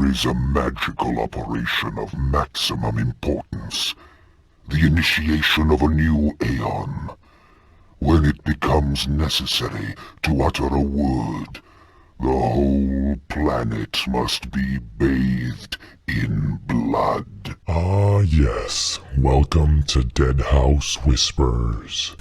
is a magical operation of maximum importance. The initiation of a new aeon. When it becomes necessary to utter a word, the whole planet must be bathed in blood. Ah, yes. Welcome to Deadhaus Whispers.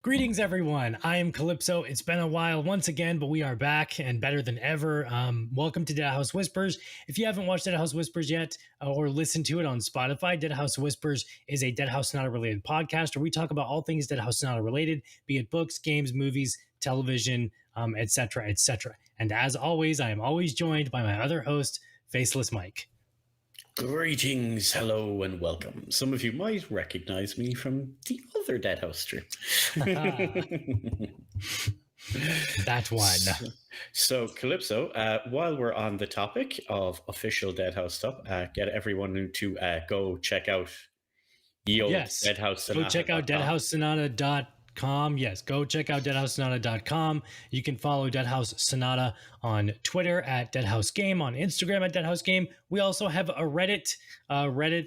Greetings, everyone. I am Calypso. It's been a while once again, but we are back and better than ever. Welcome to Deadhaus Whispers. If you haven't watched Deadhaus Whispers yet or listened to it on Spotify, Deadhaus Whispers is a Deadhaus Sonata related podcast where we talk about all things Deadhaus Sonata related, be it books, games, movies, television, etc., etc. And as always, I am always joined by my other host, Faceless Mike. Greetings, hello, and welcome. Some of you might recognize me from the other Deadhaus stream. That one. So Calypso, while we're on the topic of official Deadhaus stuff, get everyone to go check out Deadhaus Sonata. Go check out deadhaussonata.com. Yes, go check out deadhaussonata.com. You can follow Deadhaus Sonata on Twitter at Deadhaus Game, on Instagram at Deadhaus Game. We also have a Reddit, r/Deadhaus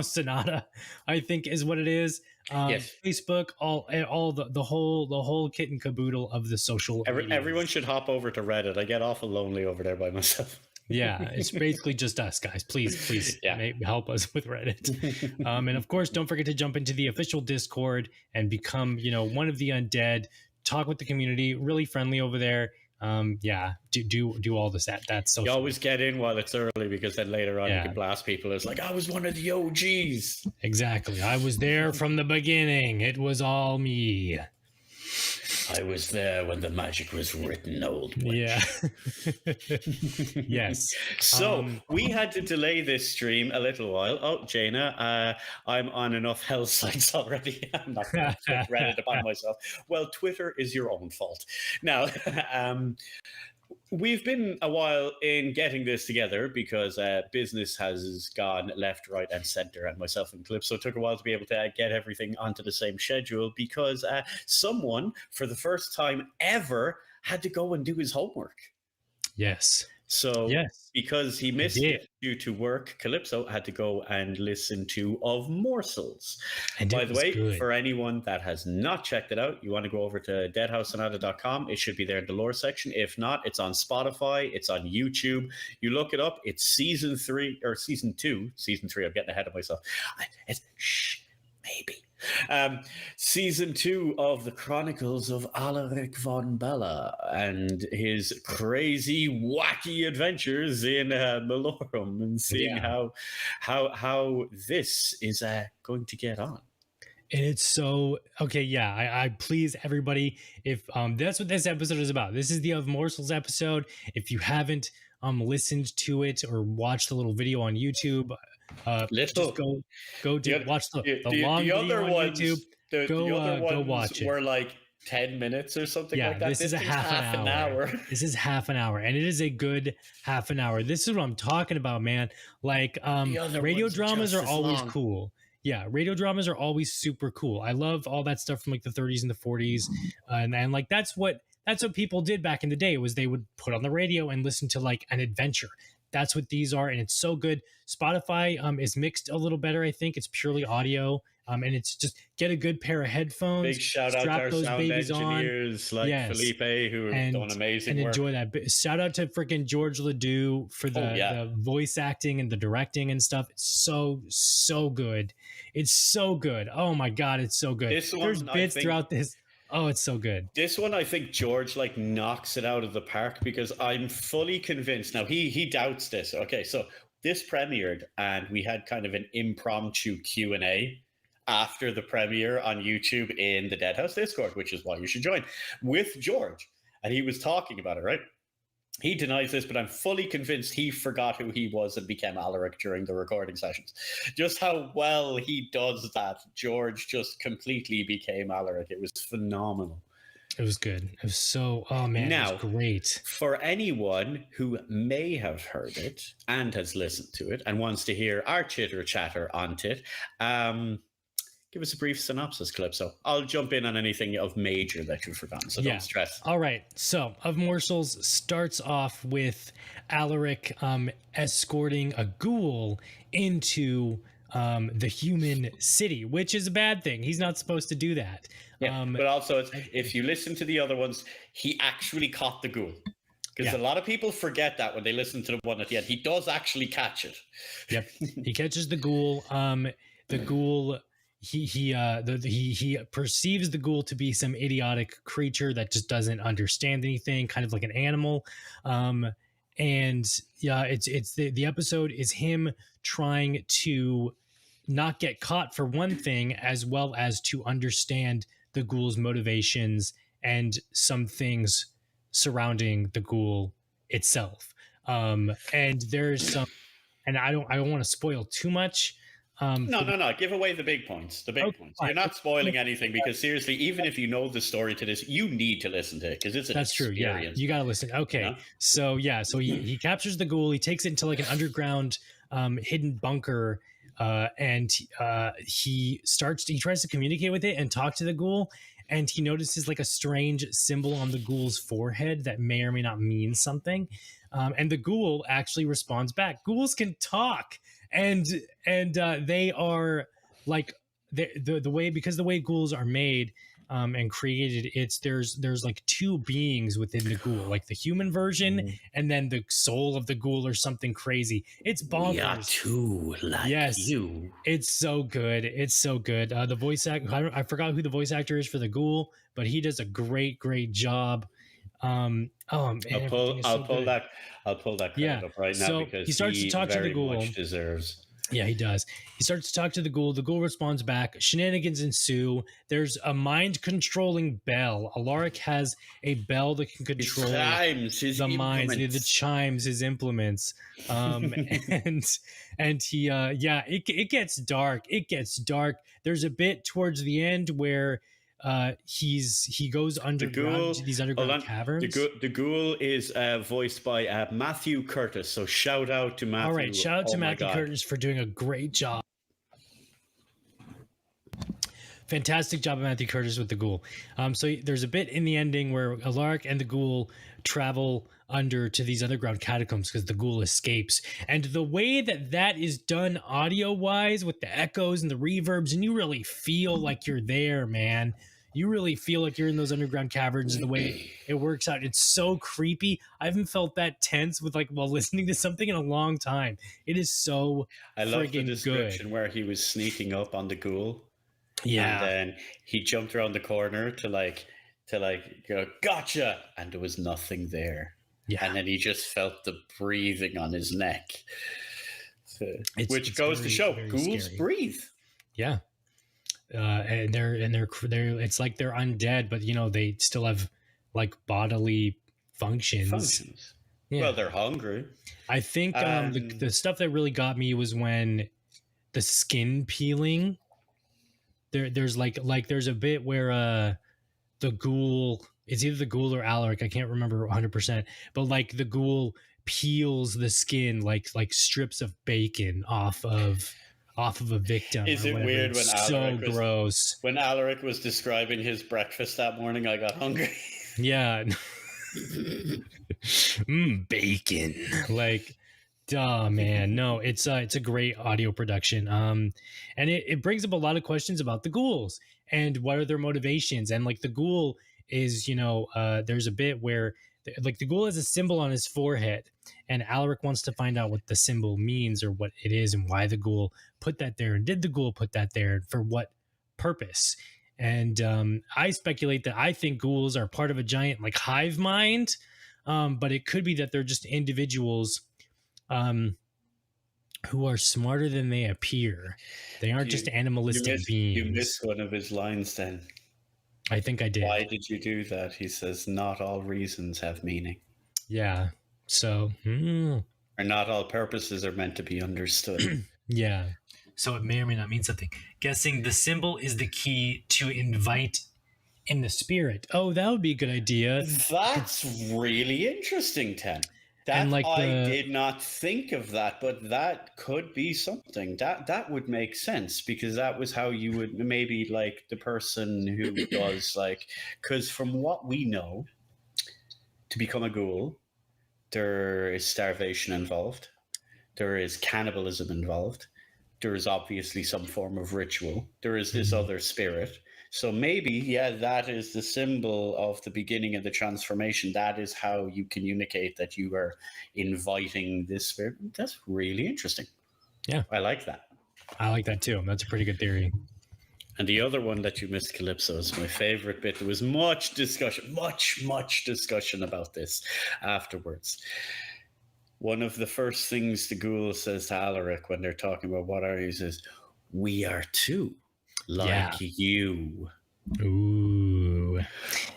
Sonata, I think is what it is. Yes. Facebook, all the whole kit and caboodle of the social. Everyone should hop over to Reddit. I get awful lonely over there by myself. Yeah, it's basically just us, guys. Please help us with Reddit. And of course, don't forget to jump into the official Discord and become, one of the undead. Talk with the community, really friendly over there. Do all this. That's so. You always get in while it's early because then later on you can blast people. It's like, I was one of the OGs. Exactly. I was there from the beginning. It was all me. I was there when the magic was written, old witch. Yeah. Yes. So we had to delay this stream a little while. Oh, Jaina, I'm on enough hell sites already. I'm not going to Reddit about myself. Well, Twitter is your own fault. Now, we've been a while in getting this together because business has gone left, right, and center, and myself and Calypso took a while to be able to get everything onto the same schedule because someone, for the first time ever, had to go and do his homework. Yes. So because he missed it due to work, Calypso had to go and listen to Of Morsels. And by the way, for anyone that has not checked it out, you want to go over to deadhaussonata.com. It should be there in the lore section. If not, it's on Spotify. It's on YouTube. You look it up. It's season 2. Season 3, I'm getting ahead of myself. Maybe. Season 2 of the Chronicles of Alaric von Bella and his crazy, wacky adventures in Malorum, and seeing how this is going to get on. And it's so okay. Yeah, I please everybody. If that's what this episode is about. This is the Of Morsels episode. If you haven't listened to it or watched the little video on YouTube, just go watch the long video on YouTube. The other ones go watch it. Were like 10 minutes or something like that. This is a half an hour. This is half an hour, and it is a good half an hour. This is what I'm talking about, man. Like radio dramas are always cool. Yeah, radio dramas are always super cool. I love all that stuff from like the 30s and the 40s, and like that's what people did back in the day, was they would put on the radio and listen to like an adventure. That's what these are, and it's so good. Spotify is mixed a little better, I think. It's purely audio, and it's just get a good pair of headphones. Big shout out to our sound engineers like Felipe, who have done amazing work. And enjoy that. Shout out to freaking George Ledoux for the voice acting and the directing and stuff. It's so good. It's so good. Oh my God, it's so good. There's bits throughout this. Oh, it's so good. This one, I think George knocks it out of the park because I'm fully convinced. Now, he doubts this. Okay, so this premiered and we had kind of an impromptu Q&A after the premiere on YouTube in the Deadhaus Discord, which is why you should join, with George. And he was talking about it, right? He denies this, but I'm fully convinced he forgot who he was and became Alaric during the recording sessions. Just how well he does that. George just completely became Alaric. It was phenomenal. It was good. It was so, oh man, now, it was great. For anyone who may have heard it and has listened to it and wants to hear our chitter chatter on it, give us a brief synopsis, Calypso. I'll jump in on anything of major that you've forgotten, so don't stress. All right. So, Of Morsels starts off with Alaric escorting a ghoul into the human city, which is a bad thing. He's not supposed to do that. Yeah, but also, if you listen to the other ones, he actually caught the ghoul. Because a lot of people forget that when they listen to the one at the end. He does actually catch it. Yep. He catches the ghoul. The ghoul, he perceives the ghoul to be some idiotic creature that just doesn't understand anything, kind of like an animal. And it's the episode is him trying to not get caught for one thing, as well as to understand the ghoul's motivations and some things surrounding the ghoul itself. And there's some, and I don't want to spoil too much. No. Give away the big points. The big points. You're not spoiling anything, because seriously, even if you know the story to this, you need to listen to it, because it's an experience. True. Yeah, you got to listen. Okay. Yeah? So he captures the ghoul. He takes it into like an underground hidden bunker. And he tries to communicate with it and talk to the ghoul. And he notices like a strange symbol on the ghoul's forehead that may or may not mean something. And the ghoul actually responds back. Ghouls can talk. And they are like the way, because the way ghouls are made and created, there's like two beings within the ghoul, like the human version and then the soul of the ghoul or something crazy. It's bonkers. We are two like you. It's so good. It's so good. The voice actor, I forgot who the voice actor is for the ghoul, but he does a great job. Man, I'll pull that credit up right now, because he starts to talk to the ghoul. Much deserves. Yeah, he does. He starts to talk to the ghoul. The ghoul responds back. Shenanigans ensue. There's a mind-controlling bell. Alaric has a bell that can control the mind, the chimes, his implements. And he, it gets dark. It gets dark. There's a bit towards the end where he goes underground to these underground caverns. The ghoul is voiced by Matthew Curtis. So shout out to Matthew. All right, shout out to Matthew Curtis for doing a great job. Fantastic job of Matthew Curtis with the ghoul. So there's a bit in the ending where Alaric and the ghoul travel under to these underground catacombs because the ghoul escapes. And the way that is done audio-wise with the echoes and the reverbs, and you really feel like you're there, man. You really feel like you're in those underground caverns, and the way it works out. It's so creepy. I haven't felt that tense while listening to something in a long time. It is so I love the description where he was sneaking up on the ghoul. Yeah. And then he jumped around the corner to go, gotcha. And there was nothing there. Yeah. And then he just felt the breathing on his neck. Which goes to show ghouls breathe. Yeah. And they're it's like they're undead, but they still have like bodily functions. Yeah. Well, they're hungry. I think the stuff that really got me was when the skin peeling. There's there's a bit where the ghoul, it's either the ghoul or Alaric, I can't remember 100%, but like the ghoul peels the skin like strips of bacon off of a victim. Is it weird when Alaric so gross? When Alaric was describing his breakfast that morning, I got hungry. Yeah. Bacon. Like, oh man, no, it's a great audio production. And it brings up a lot of questions about the ghouls and what are their motivations. And like the ghoul is, there's a bit where like the ghoul has a symbol on his forehead, and Alaric wants to find out what the symbol means or what it is and why the ghoul put that there, and did the ghoul put that there, and for what purpose. And I speculate that I think ghouls are part of a giant like hive mind, but it could be that they're just individuals who are smarter than they appear. They aren't just animalistic beings. You missed one of his lines then. I think I did. Why did you do that? He says, not all reasons have meaning. Yeah. So, or not all purposes are meant to be understood. Yeah. So it may or may not mean something. Guessing the symbol is the key to invite in the spirit. Oh, that would be a good idea. That's really interesting, Ten. And like I did not think of that, but that could be something. That would make sense, because that was how you would maybe like the person who does like, because from what we know, to become a ghoul, there is starvation involved. There is cannibalism involved. There is obviously some form of ritual. There is this other spirit. So maybe, yeah, that is the symbol of the beginning of the transformation. That is how you communicate that you are inviting this spirit. That's really interesting. Yeah. I like that. I like that too. That's a pretty good theory. And the other one that you missed, Calypso, is my favorite bit. There was much discussion about this afterwards. One of the first things the ghoul says to Alaric when they're talking about what are you, says, "We are two, like you." Ooh.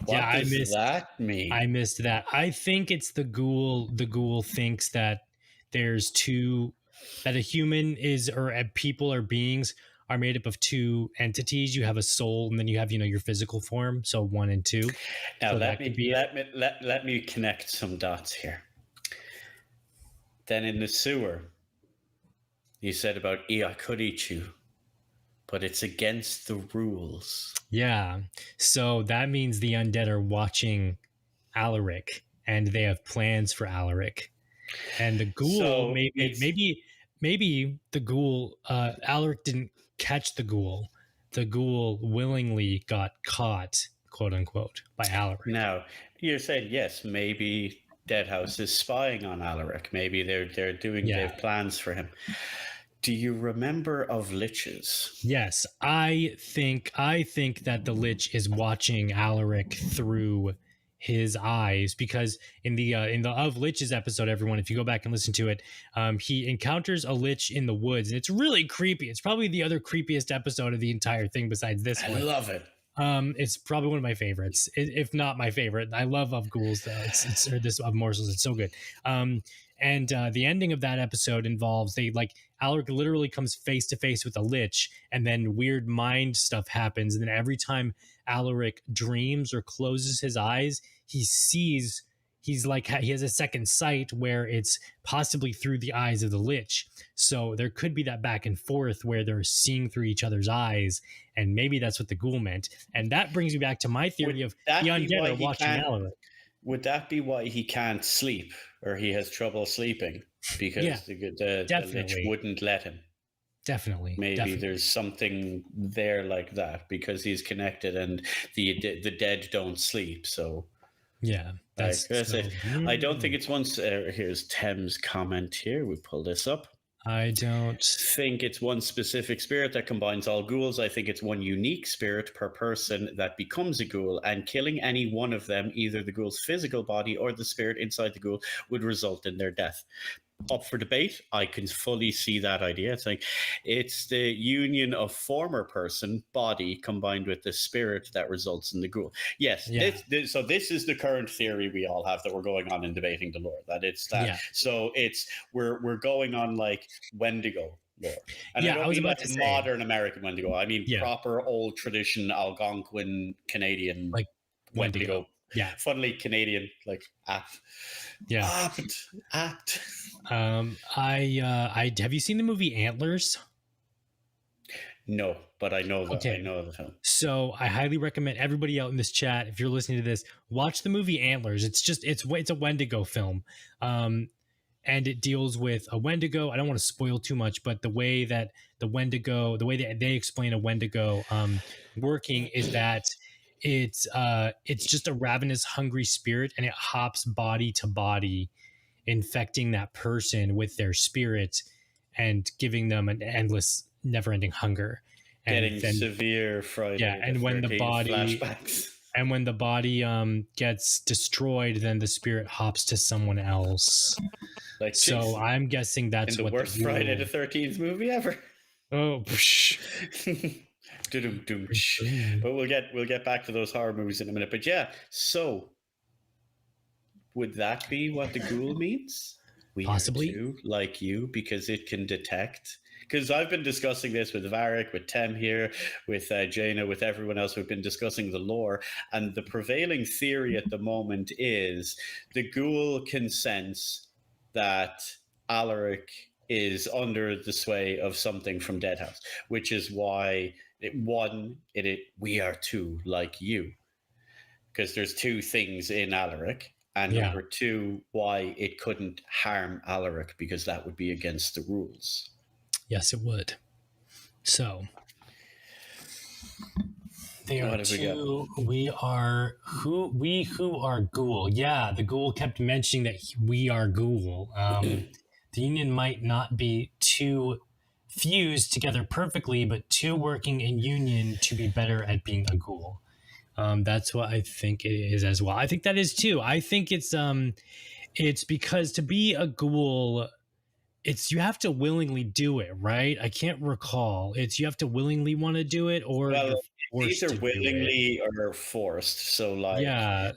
What does that mean? I missed that. I think it's the ghoul. The ghoul thinks that there's two, that a human is, or people or beings are made up of two entities. You have a soul, and then you have, your physical form. So 1 and 2. Now so let me connect some dots here. Then in the sewer, you said about, I could eat you, but it's against the rules. Yeah. So that means the undead are watching Alaric, and they have plans for Alaric. And the ghoul, maybe the ghoul, Alaric didn't catch the ghoul. The ghoul willingly got caught, quote unquote, by Alaric. Now, you're saying, yes, maybe Deadhaus is spying on Alaric. Maybe they're doing they have plans for him. Do you remember of liches? Yes, I think that the lich is watching Alaric through his eyes, because in the of liches episode, everyone, if you go back and listen to it, he encounters a lich in the woods, and it's really creepy. It's probably the other creepiest episode of the entire thing besides this one. I love it. It's probably one of my favorites, if not my favorite. I love of ghouls though. It's or this of morsels. It's so good. And the ending of that episode involves Alaric literally comes face to face with a lich, and then weird mind stuff happens. And then every time Alaric dreams or closes his eyes, he has a second sight where it's possibly through the eyes of the lich. So there could be that back and forth where they're seeing through each other's eyes, and maybe that's what the ghoul meant. And that brings me back to my theory of the undead are watching Alaric. Would that be why he can't sleep, or he has trouble sleeping? Because the lich wouldn't let him. Maybe there's something there like that, because he's connected and the dead don't sleep. So yeah, that's I don't think it's once. Here's Tem's comment here. We pull this up. I don't think it's one specific spirit that combines all ghouls. I think it's one unique spirit per person that becomes a ghoul, and killing any one of them, either the ghoul's physical body or the spirit inside the ghoul, would result in their death. Up for debate. I can fully see that idea. It's like it's the union of former person body combined with the spirit that results in the ghoul. Yes. Yeah. So this is the current theory we all have that we're going on in debating the lore. That it's that. Yeah. So it's we're going on like Wendigo lore. And I was about to say modern American Wendigo. I mean proper old tradition Algonquin Canadian like Wendigo. Yeah, funnily Canadian, like apt. Yeah, apt. I have you seen the movie Antlers? No, but I know that. Okay. I know the film. So I highly recommend everybody out in this chat, if you're listening to this, watch the movie Antlers. It's a Wendigo film, and it deals with a Wendigo. I don't want to spoil too much, but the way that the way they explain a Wendigo working is that it's just a ravenous, hungry spirit, and it hops body to body, infecting that person with their spirit and giving them an endless, never-ending hunger. Getting severe Friday. Yeah, and when the body flashbacks. And when the body gets destroyed, then the spirit hops to someone else. Like so, Jason, I'm guessing that's in the worst Friday the 13th movie ever. Oh. But we'll get back to those horror movies in a minute. But yeah, so would that be what the ghoul means? We possibly too, like you, because it can detect. Because I've been discussing this with Varric, with Tem here, with Jaina, with everyone else. We've been discussing the lore, and the prevailing theory at the moment is the ghoul can sense that Alaric is under the sway of something from Deadhaus, which is why we are two like you, because there's two things in Alaric, and number two, why it couldn't harm Alaric, because that would be against the rules. Yes, it would. So they are two. We are Ghoul. Yeah, the Ghoul kept mentioning that we are Ghoul. The union might not be two fused together perfectly, but two working in union to be better at being a Ghoul. That's what I think it is as well. I think that is too. I think it's because to be a Ghoul, you have to willingly do it, right? I can't recall. You have to willingly want to do it, or you're forced either willingly or forced. So like,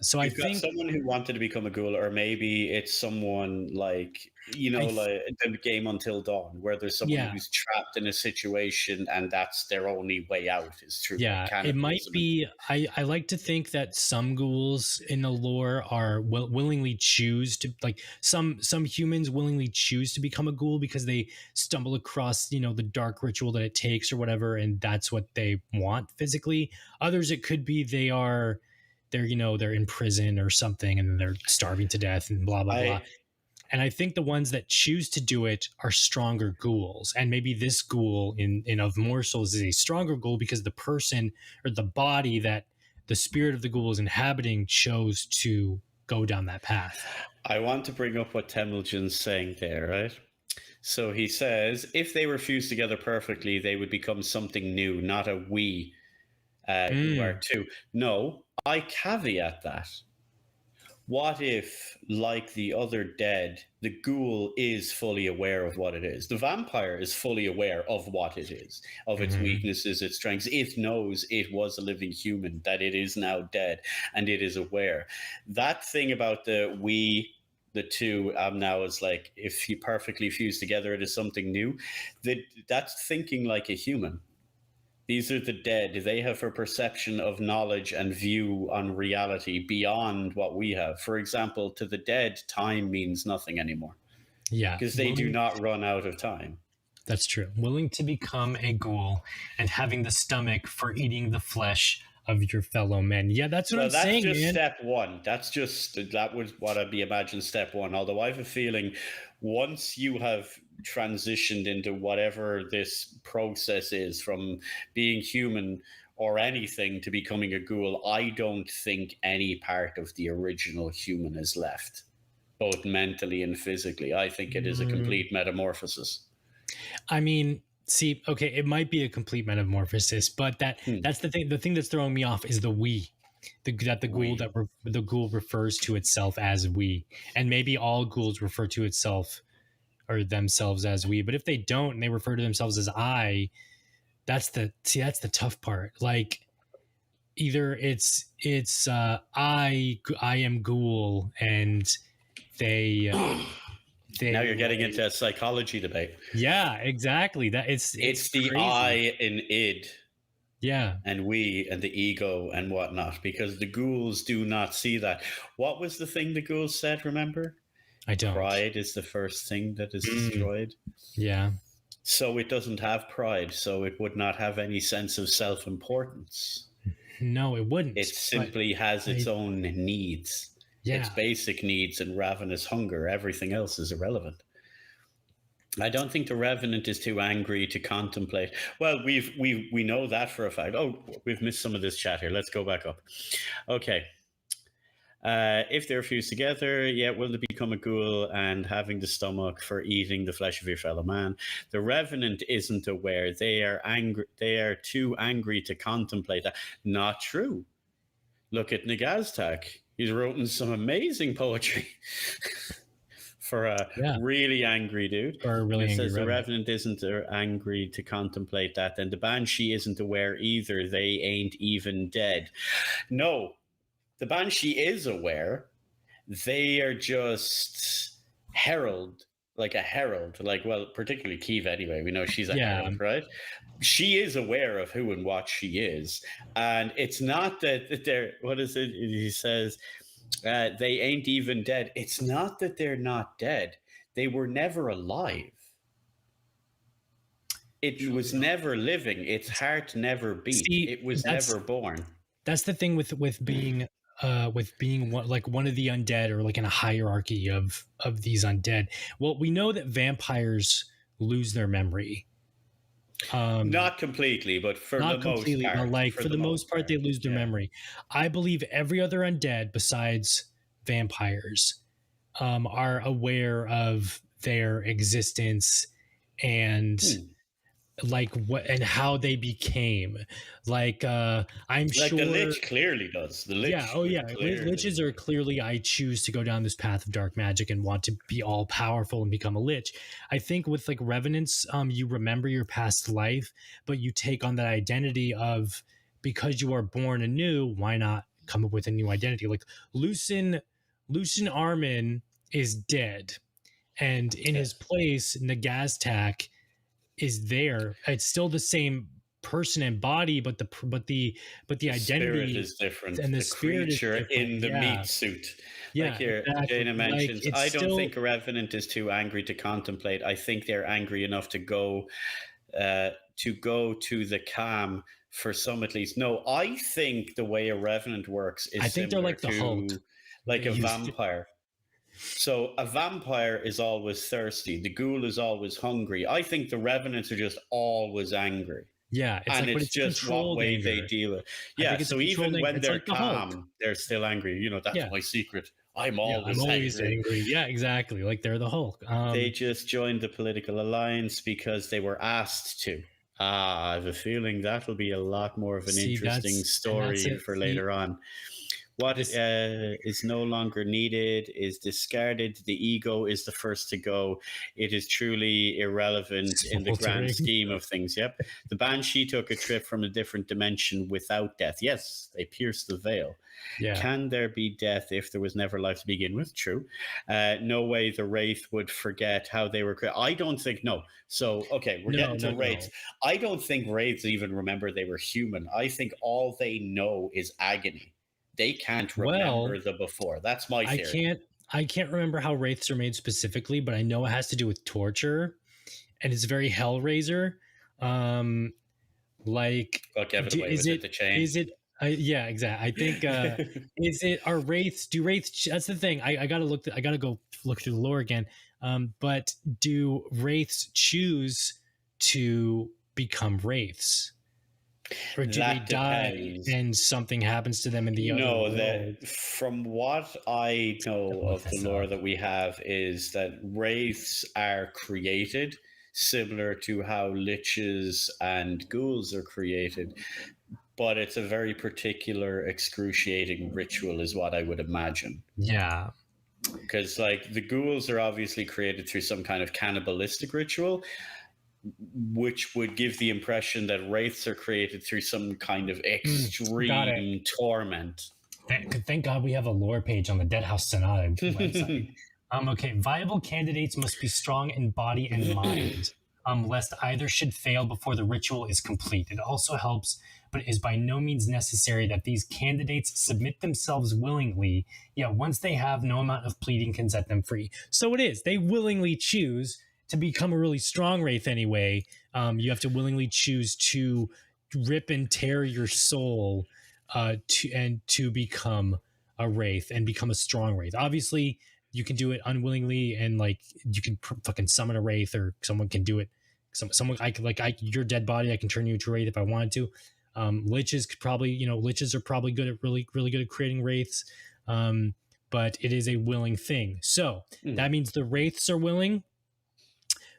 so I think someone who wanted to become a Ghoul, or maybe it's someone like, like the game Until Dawn, where there's someone who's trapped in a situation and that's their only way out is through. It might be. I like to think that some ghouls in the lore are willingly choose to, like some humans willingly choose to become a ghoul because they stumble across the dark ritual that it takes or whatever, and that's what they want physically. Others, it could be they're in prison or something and they're starving to death and blah blah blah. And I think the ones that choose to do it are stronger ghouls. And maybe this ghoul in of Morsel is a stronger ghoul because the person or the body that the spirit of the ghoul is inhabiting chose to go down that path. I want to bring up what Temujin's saying there, right? So he says, if they were fused together perfectly, they would become something new, not a we who are two. No, I caveat that. What if, like the other dead, the ghoul is fully aware of what it is? The vampire is fully aware of what it is, of its weaknesses, its strengths. It knows it was a living human, that it is now dead, and it is aware. That thing about the two now is like, if you perfectly fuse together, it is something new. That's thinking like a human. These are the dead. They have a perception of knowledge and view on reality beyond what we have. For example, to the dead, time means nothing anymore. Yeah. Because they do not run out of time. That's true. Willing to become a ghoul and having the stomach for eating the flesh of your fellow men. Yeah, that's what I'm saying, that's just man. Step one. That was what I'd be imagined step one. Although I have a feeling once you have transitioned into whatever this process is, from being human or anything to becoming a ghoul, I don't think any part of the original human is left, both mentally and physically. I think it is a complete metamorphosis. I mean, see, okay, it might be a complete metamorphosis, but that's the thing. The thing that's throwing me off is the we. The ghoul refers to itself as we, and maybe all ghouls refer to itself or themselves as we. But if they don't and they refer to themselves as I, that's the tough part. Like, either it's I am ghoul, and they now you're getting into a psychology debate. Yeah, exactly. That it's the crazy. I in id. Yeah. And we and the ego and whatnot, because the ghouls do not see that. What was the thing the ghouls said, remember? I don't. Pride is the first thing that is destroyed. Yeah. So it doesn't have pride, so it would not have any sense of self-importance. No, it wouldn't. It simply has its own needs. Yeah. Its basic needs and ravenous hunger. Everything else is irrelevant. I don't think the Revenant is too angry to contemplate. Well, we know that for a fact. Oh, we've missed some of this chat here. Let's go back up. Okay. If they're fused together, will they become a ghoul and having the stomach for eating the flesh of your fellow man? The Revenant isn't aware. They are angry. They are too angry to contemplate that. Not true. Look at Nagaztak. He's written some amazing poetry. For a really angry dude. Or a really angry says the Revenant isn't angry to contemplate that. Then the Banshee isn't aware either. They ain't even dead. No, the Banshee is aware. They are just like a herald. Like, well, particularly Kiva anyway. We know she's a herald, right? She is aware of who and what she is. And it's not that they're, what is it? He says... they ain't even dead. It's not that they're not dead. they were never alive. It was never living. Its heart never beat. It was never born. That's the thing with being one of the undead, or like in a hierarchy of these undead. Well, we know that vampires lose their memory. Not completely, but for the most part. But like for the most part, they lose their memory. I believe every other undead besides vampires are aware of their existence and like what and how they became. Like I'm sure the Lich clearly does. The Lich, Liches are clearly, I choose to go down this path of dark magic and want to be all powerful and become a Lich. I think with like Revenants, you remember your past life, but you take on that identity of, because you are born anew, why not come up with a new identity? Like Lucien Armin is dead, and in his place, Nagaztak is there. It's still the same person and body, but the identity is different, and the spirit creature is different. in the meat suit. Yeah, like here, exactly. Jaina mentions, like, I don't think a Revenant is too angry to contemplate. I think they're angry enough to go to the calm for some at least. No, I think the way a Revenant works is, I think they're like the Hulk, like a vampire. So a vampire is always thirsty. The ghoul is always hungry. I think the Revenants are just always angry. Yeah, it's just what way they deal with it. Yeah, so even when they're calm, they're still angry. You know, that's my secret. I'm always angry. Yeah, exactly. Like they're the Hulk. They just joined the political alliance because they were asked to. I have a feeling that'll be a lot more of an interesting story for later on. What is no longer needed is discarded. The ego is the first to go. It is truly irrelevant in the grand scheme of things. Yep. The Banshee took a trip from a different dimension without death. Yes, they pierced the veil. Yeah. Can there be death if there was never life to begin with? True. No way the Wraith would forget how they were created. I don't think, no. So, okay, we're getting to Wraiths. No. I don't think Wraiths even remember they were human. I think all they know is agony. They can't remember the before. That's my theory. I can't remember how Wraiths are made specifically, but I know it has to do with torture, and it's very Hellraiser. Like, is it the chain? Is it? Yeah, exactly. I think is it? Are Wraiths? Do Wraiths? That's the thing. I gotta look. I gotta go look through the lore again. But do Wraiths choose to become Wraiths? Or do they die and something happens to them in the other world? No, from what I know of the lore that we have is that Wraiths are created similar to how Liches and Ghouls are created, but it's a very particular excruciating ritual is what I would imagine. Yeah. Because like the Ghouls are obviously created through some kind of cannibalistic ritual, which would give the impression that Wraiths are created through some kind of extreme torment. Thank God we have a lore page on the Deadhaus Sonata website. Okay, viable candidates must be strong in body and mind, lest either should fail before the ritual is complete. It also helps, but is by no means necessary that these candidates submit themselves willingly, yet once they have, no amount of pleading can set them free. So it is. They willingly choose to become a really strong Wraith anyway. You have to willingly choose to rip and tear your soul to become a Wraith and become a strong Wraith. Obviously, you can do it unwillingly, and like you can fucking summon a Wraith, or someone can do it. Someone your dead body, I can turn you into a Wraith if I wanted to. Liches could probably, Liches are probably good at really good at creating Wraiths, but it is a willing thing. So that means the Wraiths are willing.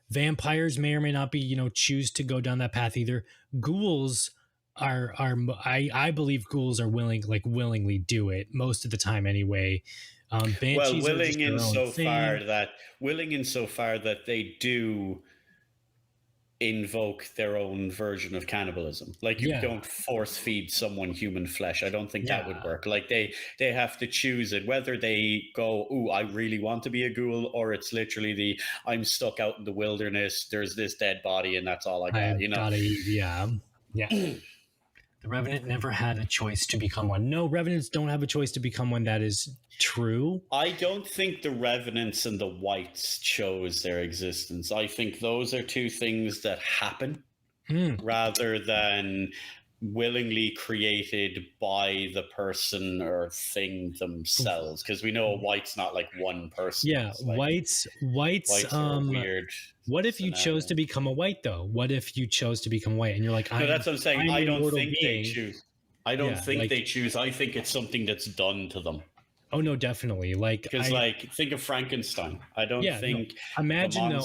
Vampires may or may not be, choose to go down that path either. Ghouls are I believe ghouls are willingly do it most of the time anyway. Banshees willing in so far that they do invoke their own version of cannibalism. Like you don't force feed someone human flesh. I don't think that would work. Like they have to choose it, whether they go, "Ooh, I really want to be a ghoul," or it's literally I'm stuck out in the wilderness, there's this dead body and that's all I got, Gotta eat, yeah. The The Revenant never had a choice to become one. No, Revenants don't have a choice to become one. That is true. I don't think the Revenants and the Whites chose their existence. I think those are two things that happen rather than willingly created by the person or thing themselves, because we know a white's not like one person. Yeah, like, whites are weird. What if you chose to become a white though? What if you chose to become white and you're like, no, that's what I'm saying. I don't think they choose. I don't think like, they choose. I think it's something that's done to them. Oh no, definitely. Like, because like think of Frankenstein. I don't think imagine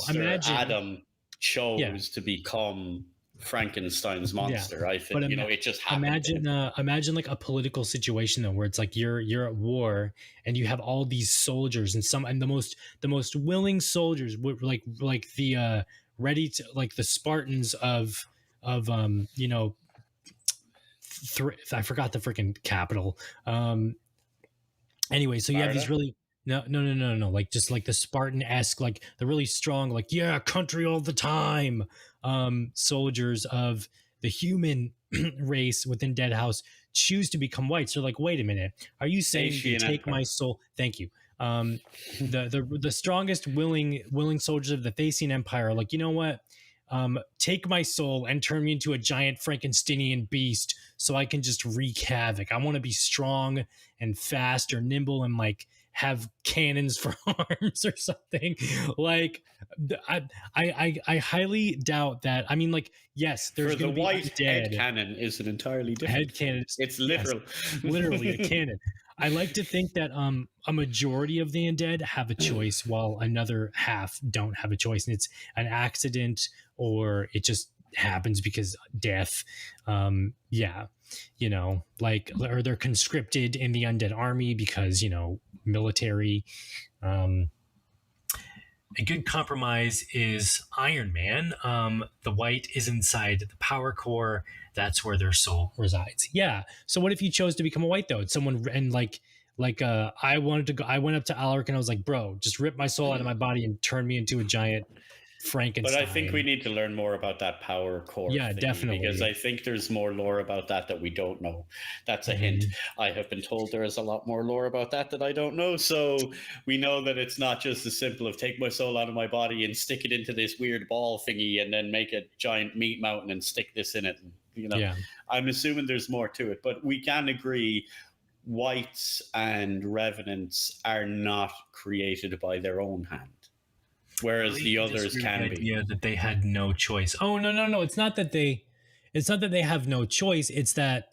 Adam chose to become Frankenstein's monster. I think it just happened. Imagine like a political situation though, where it's like you're at war and you have all these soldiers and the most willing soldiers would like the ready to like the Spartans of I forgot the freaking capital. Anyway, so you have these really no, like just like the Spartan-esque, like the really strong, like country all the time soldiers of the human race within Deadhaus choose to become whites. They're like, wait a minute, are you saying you take my soul? Thank you. The strongest willing soldiers of the Thasian Empire are like, you know what? Take my soul and turn me into a giant Frankensteinian beast so I can just wreak havoc. I want to be strong and fast or nimble and like have cannons for arms or something. Like I highly doubt that. I mean, like, yes, there's the white head cannon is an entirely different head cannon. It's literal, literally a cannon. I like to think that a majority of the undead have a choice while another half don't have a choice, and it's an accident or it just happens because death. Like, or they're conscripted in the undead army because military. A good compromise is Iron Man. The white is inside the power core. That's where their soul resides. Yeah. So what if you chose to become a white though? It's someone and I wanted to go. I went up to Alaric and I was like, bro, just rip my soul out of my body and turn me into a giant Frankenstein. But I think we need to learn more about that power core. Yeah, definitely. Because I think there's more lore about that we don't know. That's a hint. I have been told there is a lot more lore about that I don't know. So we know that it's not just as simple of take my soul out of my body and stick it into this weird ball thingy and then make a giant meat mountain and stick this in it. I'm assuming there's more to it. But we can agree whites and revenants are not created by their own hand. Whereas the others can be. Yeah, that they had no choice. Oh no! It's not that they have no choice. It's that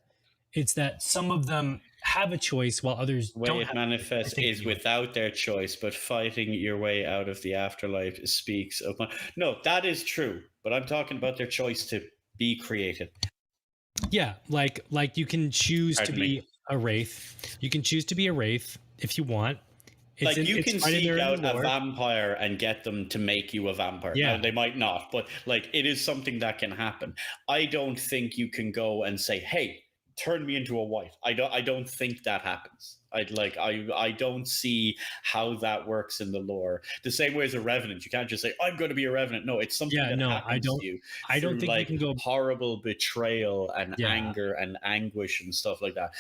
some of them have a choice while others don't. The way it manifests is without their choice, but fighting your way out of the afterlife speaks of. No, that is true. But I'm talking about their choice to be created. Yeah, like you can choose to be a wraith. You can choose to be a wraith if you want. You can seek out a vampire and get them to make you a vampire. Yeah. Now, they might not, but it is something that can happen. I don't think you can go and say, hey, turn me into a white. I don't think that happens. I don't see how that works in the lore. The same way as a revenant, you can't just say, I'm going to be a revenant. No, it's something that happens to you. I don't think you can go horrible betrayal and anger and anguish and stuff like that.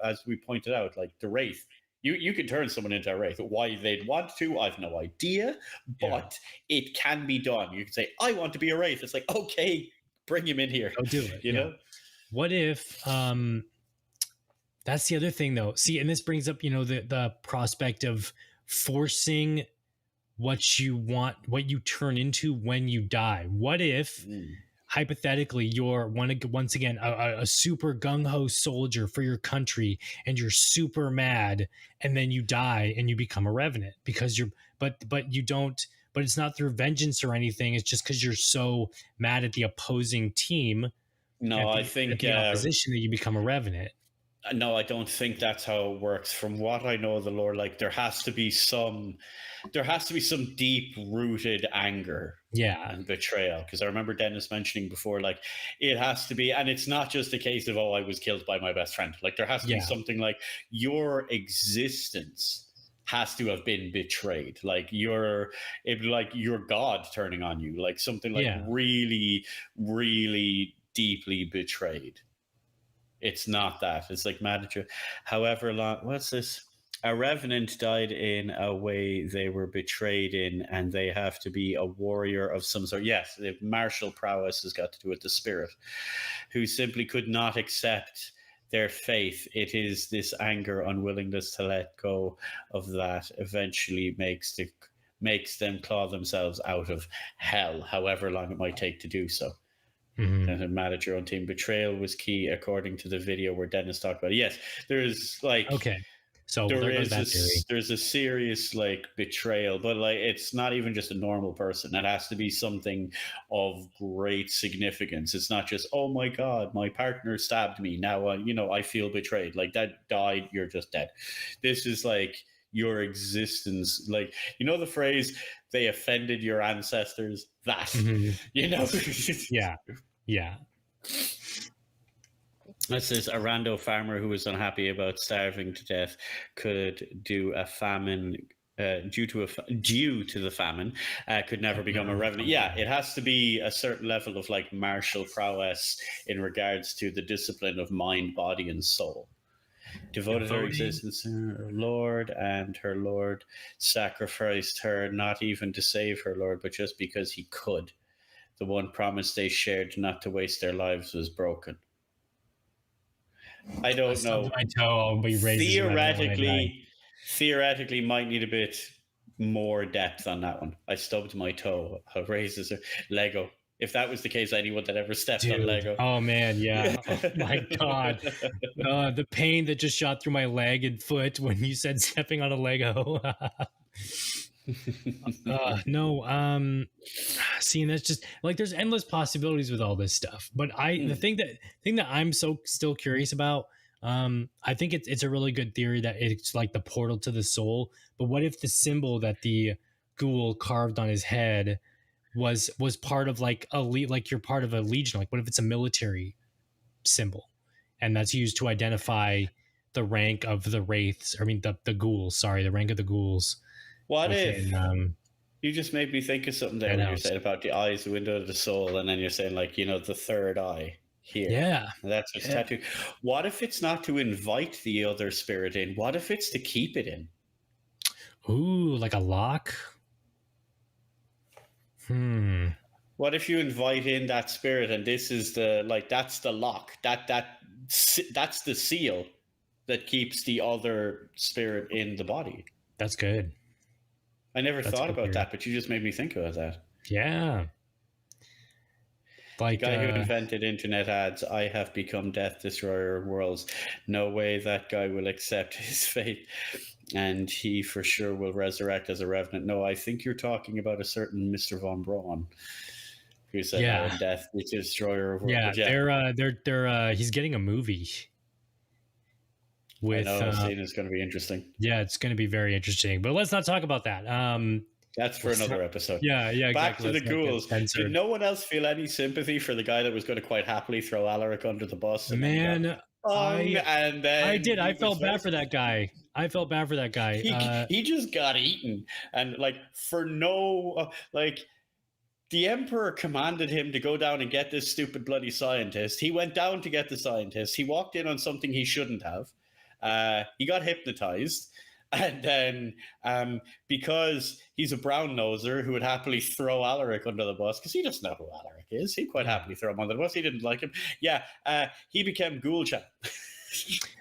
As we pointed out, the Wraith. You can turn someone into a wraith. Why they'd want to, I've no idea, but it can be done. You can say, I want to be a wraith. It's like, okay, bring him in here. Go do it. You know? What if that's the other thing though. See, and this brings up, the prospect of forcing what you want, what you turn into when you die. What if hypothetically you're once again a super gung-ho soldier for your country and you're super mad and then you die and you become a revenant because you're but you don't, but it's not through vengeance or anything. It's just because you're so mad at the opposing team. No, I think the opposition that you become a revenant. No, I don't think that's how it works. From what I know of the lore, there has to be some deep rooted anger and betrayal. Because I remember Dennis mentioning before, it has to be, and it's not just a case of, I was killed by my best friend. There has to be something like your existence has to have been betrayed. Your God turning on you, something really, really deeply betrayed. It's not that. It's like manager. However long. What's this? A revenant died in a way they were betrayed in, and they have to be a warrior of some sort. Yes, the martial prowess has got to do with the spirit, who simply could not accept their faith. It is this anger, unwillingness to let go of that, eventually makes them claw themselves out of hell, however long it might take to do so. And manage your own team. Betrayal was key, according to the video where Dennis talked about it. Yes, there's like okay. So there's a serious like betrayal, but like it's not even just a normal person. It has to be something of great significance. It's not just, oh my god, my partner stabbed me. Now I feel betrayed. Like that died, you're just dead. This is like your existence. Like the phrase, they offended your ancestors. That yeah. This says a rando farmer who was unhappy about starving to death could do a famine due to the famine could never become a revenant. Yeah, it has to be a certain level of like martial prowess in regards to the discipline of mind, body, and soul. Devoted her existence to her Lord, and her Lord sacrificed her not even to save her Lord, but just because he could. The one promise they shared not to waste their lives was broken. I don't know. My toe, Theoretically, might need a bit more depth on that one. I stubbed my toe. Raises Lego. If that was the case, anyone that ever stepped on Lego. Oh man, yeah. Oh my god, the pain that just shot through my leg and foot when you said stepping on a Lego. Seeing that's just like there's endless possibilities with all this stuff. But the thing that I'm so still curious about, I think it's a really good theory that it's like the portal to the soul. But what if the symbol that the ghoul carved on his head was part of like like you're part of a legion? Like what if it's a military symbol, and that's used to identify the rank of the wraiths? I mean the ghouls. Sorry, the rank of the ghouls. What if you just made me think of something there when you said about the eyes, the window of the soul, and then you're saying like the third eye here. Yeah, that's what's tattooed. What if it's not to invite the other spirit in? What if it's to keep it in? Ooh, like a lock. What if you invite in that spirit, and this is that's the lock, that's the seal that keeps the other spirit in the body? That's good. I never thought about that, but you just made me think about that. Yeah. Like the guy who invented internet ads, I have become death destroyer of worlds. No way that guy will accept his fate, and he for sure will resurrect as a revenant. No, I think you're talking about a certain Mr. Von Braun, who said, I am death destroyer of worlds. Yeah, they're he's getting a movie. I know, it's going to be interesting. Yeah, it's going to be very interesting. But let's not talk about that. That's for another episode. Yeah. Back to the ghouls. Did no one else feel any sympathy for the guy that was going to quite happily throw Alaric under the bus? Man, I did. I felt bad for that guy. He just got eaten, and for no the Emperor commanded him to go down and get this stupid bloody scientist. He went down to get the scientist. He walked in on something he shouldn't have. He got hypnotized, and then because he's a brown noser who would happily throw Alaric under the bus, because he doesn't know who Alaric is, he'd quite happily throw him under the bus. He didn't like him. He became Ghoul-chan.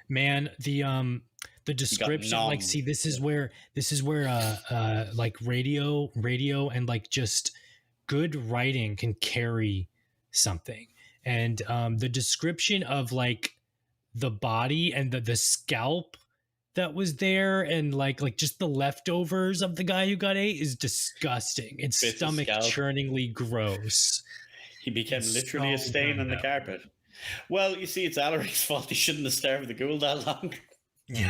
Man, the description, this is where radio and just good writing can carry something. And the description of the body and the scalp that was there, and just the leftovers of the guy who got ate is disgusting. It's stomach churningly gross. He became literally a stain on the carpet. Well, you see, it's Alaric's fault. He shouldn't have starved the ghoul that long. Yeah.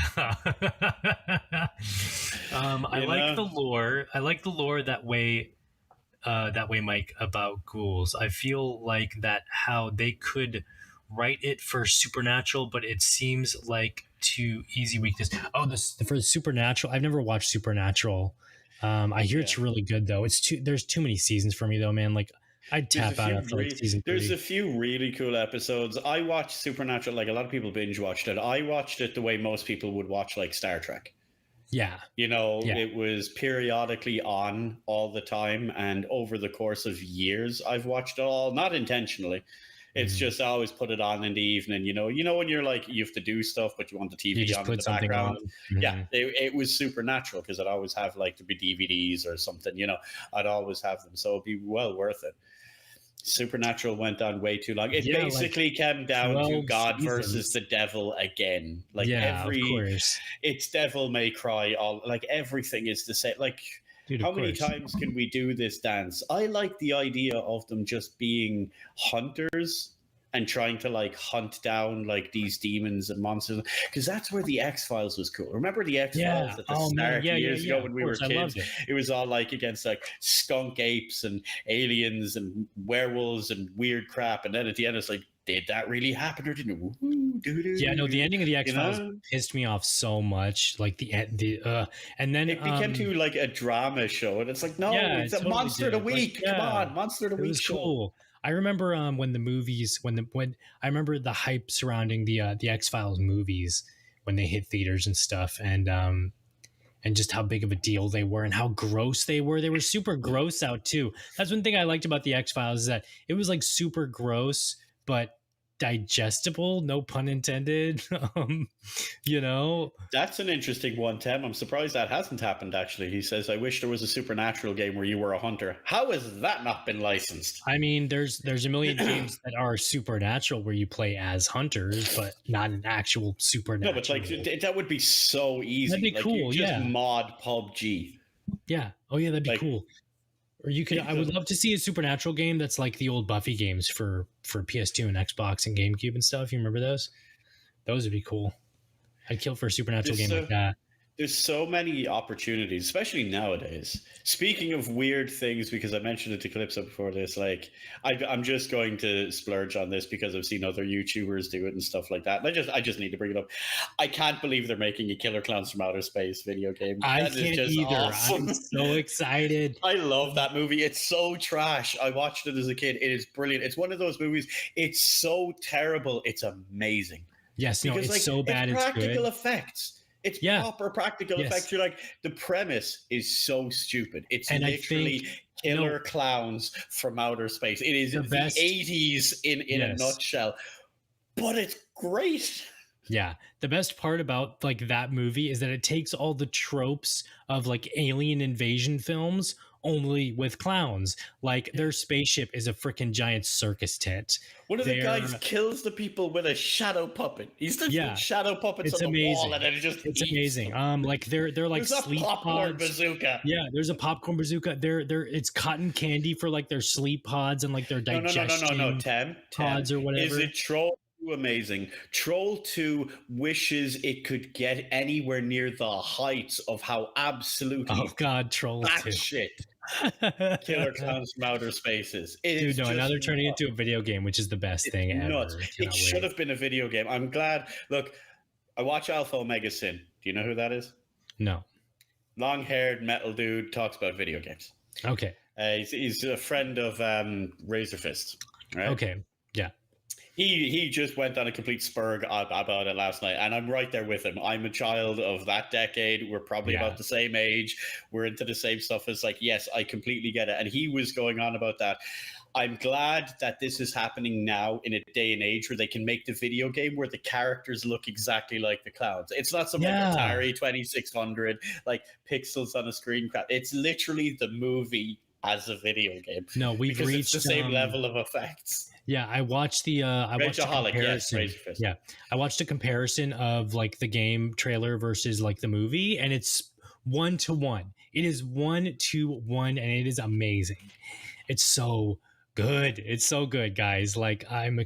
I like the lore. I like the lore that way, Mike, about ghouls. I feel like that how they could write it for supernatural, but it seems like too easy weakness. For Supernatural, I've never watched Supernatural. I hear it's really good though. There's too many seasons for me though, man. I'd tap out after like season 3. There's a few really cool episodes. I watched Supernatural, like a lot of people binge watched it. I watched it the way most people would watch like Star Trek. Yeah. It was periodically on all the time, and over the course of years, I've watched it all, not intentionally. It's just I always put it on in the evening. When you're like you have to do stuff, but you want the TV on in the background. Yeah, it was Supernatural because I'd always have like to be DVDs or something. I'd always have them, so it'd be well worth it. Supernatural went on way too long. It basically came down to God versus the devil again. Like of course. It's Devil May Cry. All like everything is the same. Like, dude, how many times can we do this dance? I like the idea of them just being hunters and trying to like hunt down like these demons and monsters, because that's where the X-Files was cool. Remember the X-Files at the start years ago when we were kids? It was all like against like skunk apes and aliens and werewolves and weird crap, and then at the end it's like, did that really happen or didn't it? Yeah, no, the ending of the X-Files pissed me off so much. Like and then it became to like a drama show, and it's like, no, it's a Monster of the Week. Come on, Monster of the Week. It was cool. I remember when the movies, when I remember the hype surrounding the X-Files movies when they hit theaters and stuff, and just how big of a deal they were and how gross they were. They were super gross out too. That's one thing I liked about the X-Files, is that it was like super gross, but digestible, no pun intended. That's an interesting one, Tim. I'm surprised that hasn't happened, actually. He says, I wish there was a Supernatural game where you were a hunter. How has that not been licensed? I mean, there's a million games that are Supernatural where you play as hunters, but not an actual Supernatural. No, but like that would be so easy. That'd be like, cool. You just mod PUBG. Yeah. Oh yeah, that'd be cool. Or you could. I would love to see a Supernatural game that's like the old Buffy games for PS2 and Xbox and GameCube and stuff. You remember those? Those would be cool. I'd kill for a Supernatural game like that. There's so many opportunities, especially nowadays. Speaking of weird things, because I mentioned it to Calypso before this, like I'm just going to splurge on this because I've seen other YouTubers do it and stuff like that. And I just need to bring it up. I can't believe they're making a Killer Clowns from Outer Space video game. I can't either. Awesome. I'm so excited. I love that movie. It's so trash. I watched it as a kid. It is brilliant. It's one of those movies. It's so terrible. It's amazing. Yes, because, it's so bad. It's practical effects. It's proper practical effects. You're like, the premise is so stupid. It's literally killer clowns from outer space. It is the 80s in a nutshell, but it's great. Yeah. The best part about like that movie is that it takes all the tropes of like alien invasion films, only with clowns. Like their spaceship is a freaking giant circus tent. One of the guys kills the people with a shadow puppet. He's the shadow puppets on the wall, and then it's amazing. Like they're like there's sleep a popcorn pods. Bazooka. Yeah, there's a popcorn bazooka. It's cotton candy for like their sleep pods and like their digestion pods or whatever. Is it Troll 2 amazing? Troll 2 wishes it could get anywhere near the heights of how absolutely Troll 2 shit Killer Clowns from Outer Spaces. Dude, no, now they're turning it into a video game, which is the best thing ever. It should have been a video game. I'm glad. Look, I watch Alpha Omega Sin. Do you know who that is? No. Long-haired metal dude, talks about video games. Okay. He's a friend of Razor Fist. Right? Okay. Yeah. He just went on a complete spurg about it last night, and I'm right there with him. I'm a child of that decade. We're probably about the same age. We're into the same stuff. It's like, yes, I completely get it. And he was going on about that. I'm glad that this is happening now in a day and age where they can make the video game where the characters look exactly like the clowns. It's not some like Atari 2600, like pixels on a screen crap. It's literally the movie as a video game. No, we've reached the same level of effects. Yeah, I watched the comparison. Yeah, I watched a comparison of like the game trailer versus like the movie, and it's 1-to-1. It is 1-to-1, and it is amazing. It's so good. It's so good, guys. Like I'm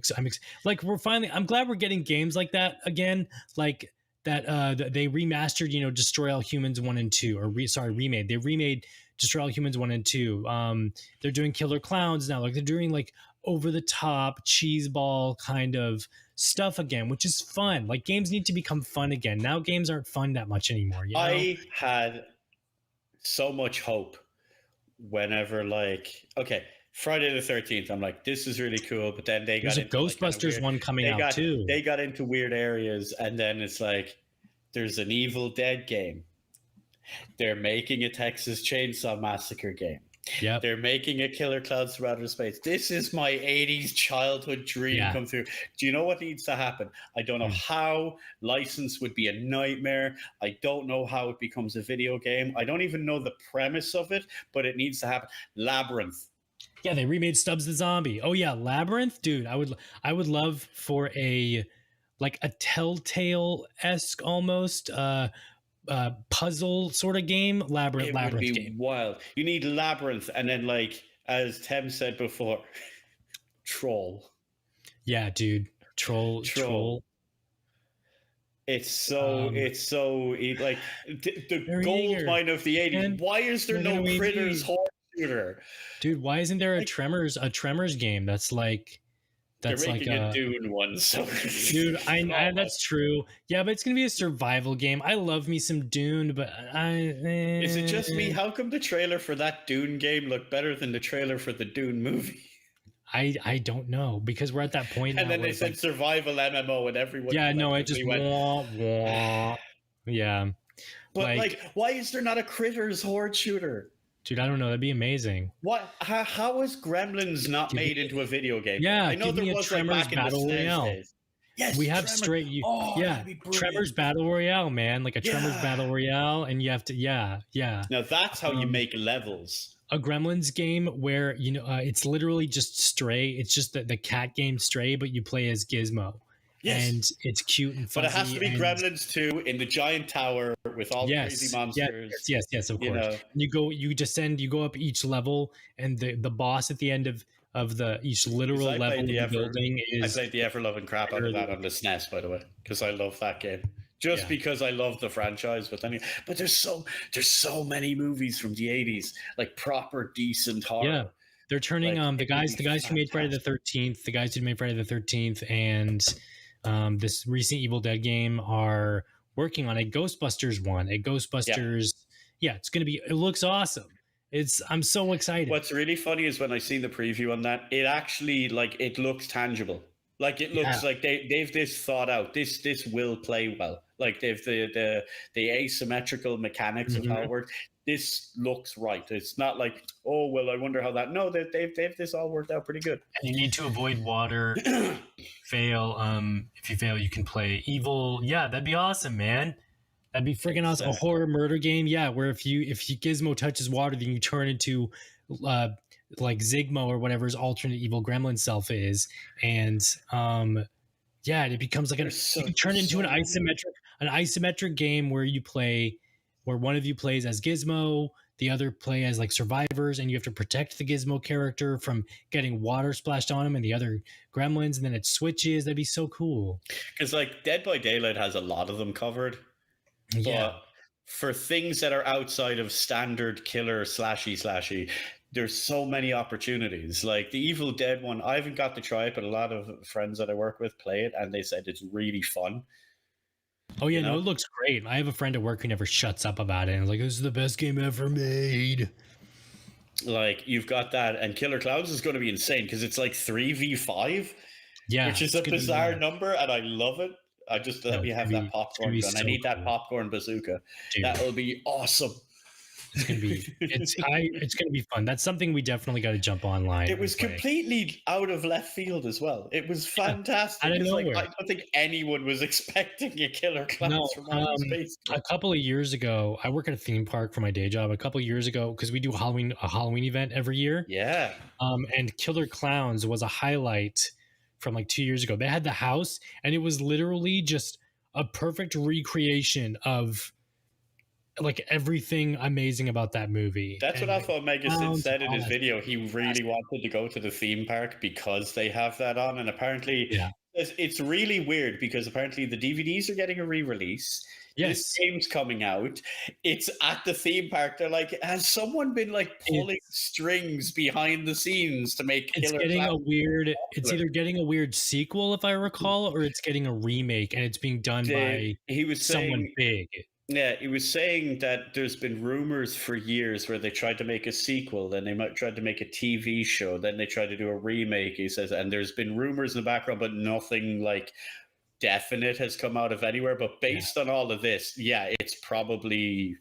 like I'm glad we're getting games like that again. Like that they remastered, Destroy All Humans 1 and 2, or remade. They remade Destroy All Humans 1 and 2. They're doing Killer Clowns now. Like they're doing like over the top cheeseball kind of stuff again, which is fun. Like games need to become fun again. Now games aren't fun that much anymore. I had so much hope whenever Friday the 13th. I'm like, this is really cool. But then they There's got a into like kind of Ghostbusters weird, one coming out too. They got into weird areas, and then it's like there's an Evil Dead game. They're making a Texas Chainsaw Massacre game. Yep. They're making a Killer Clowns from Outer Space. This is my 80s childhood dream come through. Do you know what needs to happen? I don't know how. License would be a nightmare. I don't know how it becomes a video game. I don't even know the premise of it, but it needs to happen. Labyrinth. Yeah, they remade Stubbs the Zombie. Oh yeah, Labyrinth, dude. I would love for a Telltale-esque almost puzzle sort of game. Labyrinth would be game. Wild. You need Labyrinth, and then like as Tem said before, Troll. Yeah, dude. Troll. It's so like the gold mine of the 80s. And why is there no Critters horror shooter? Dude, why isn't there a Tremors game that's like they're making a Dune one, so dude, I know that's true. Yeah, but it's gonna be a survival game. I love me some Dune, but is it just me? How come the trailer for that Dune game looked better than the trailer for the Dune movie? I don't know, because we're at that point. And then they said survival MMO, and everyone. Yeah, no, it just went. Yeah, but like, why is there not a Critters horde shooter? Dude, I don't know. That'd be amazing. What? How is Gremlins not made into a video game? Yeah, I know there was Tremors like Battle Royale. Days. Yes, we have straight. Tremors Battle Royale, man, like a Tremors Battle Royale, and you have to. Yeah. Now that's how you make levels. A Gremlins game where it's literally just Stray. It's just the cat game Stray, but you play as Gizmo. Yes. And it's cute and fuzzy. But it has to be Gremlins 2 in the giant tower with all the crazy monsters. Yes, of course. You descend, you go up each level, and the boss at the end of each literal level of the building is... I played the ever-loving crap out of that on the SNES, by the way, because I love that game. Just because I love the franchise. But there's so many movies from the 80s, like proper decent horror. Yeah. They're turning the guys who made Friday the 13th, and this recent Evil Dead game are working on a Ghostbusters one. It's gonna be. It looks awesome. I'm so excited. What's really funny is when I see the preview on that, it actually it looks tangible. Like it looks like they've this thought out. This will play well. Like they've the asymmetrical mechanics of how it works. This looks right. It's not like, oh well, I wonder how that. No, they've this all worked out pretty good. And you need to avoid water. Fail. If you fail, you can play evil. Yeah, that'd be awesome, man. That'd be freaking awesome. A horror murder game. Yeah, where if Gizmo touches water, then you turn into like Zigmo or whatever his alternate evil gremlin self is, and it becomes like you can turn into an isometric game where one of you plays as Gizmo, the other play as like survivors, and you have to protect the Gizmo character from getting water splashed on him and the other gremlins, and then it switches. That'd be so cool. Because like Dead by Daylight has a lot of them covered. Yeah. But for things that are outside of standard killer slashy, there's so many opportunities. Like the Evil Dead one, I haven't got to try it, but a lot of friends that I work with play it, and they said it's really fun. Oh yeah, no, it looks great. I have a friend at work who never shuts up about it. And like, this is the best game ever made. Like you've got that, and Killer Clowns is going to be insane because it's like 3v5, which is a bizarre number, and I love it. I just let me have that popcorn gun. I need that popcorn bazooka. Dude. That'll be awesome. It's gonna be fun. That's something we definitely got to jump online. It was completely out of left field as well. It was fantastic. I don't think anyone was expecting a Killer Clowns from outer space. A couple of years ago, I work at a theme park for my day job. A couple of years ago, because we do a Halloween event every year. Yeah. And Killer Clowns was a highlight from like 2 years ago. They had the house, and it was literally just a perfect recreation of like everything amazing about that movie. That's what I thought Megasin said in his video. He really wanted to go to the theme park because they have that on, and apparently it's really weird because apparently the DVDs are getting a re-release. Yes. This game's coming out. It's at the theme park. They're like, has someone been like pulling strings behind the scenes to make It's either getting a weird sequel, if I recall, or it's getting a remake, and it's being done by someone big. Yeah, he was saying that there's been rumors for years where they tried to make a sequel, then they tried to make a TV show, then they tried to do a remake. He says, and there's been rumors in the background, but nothing like definite has come out of anywhere. But based on all of this, yeah, it's probably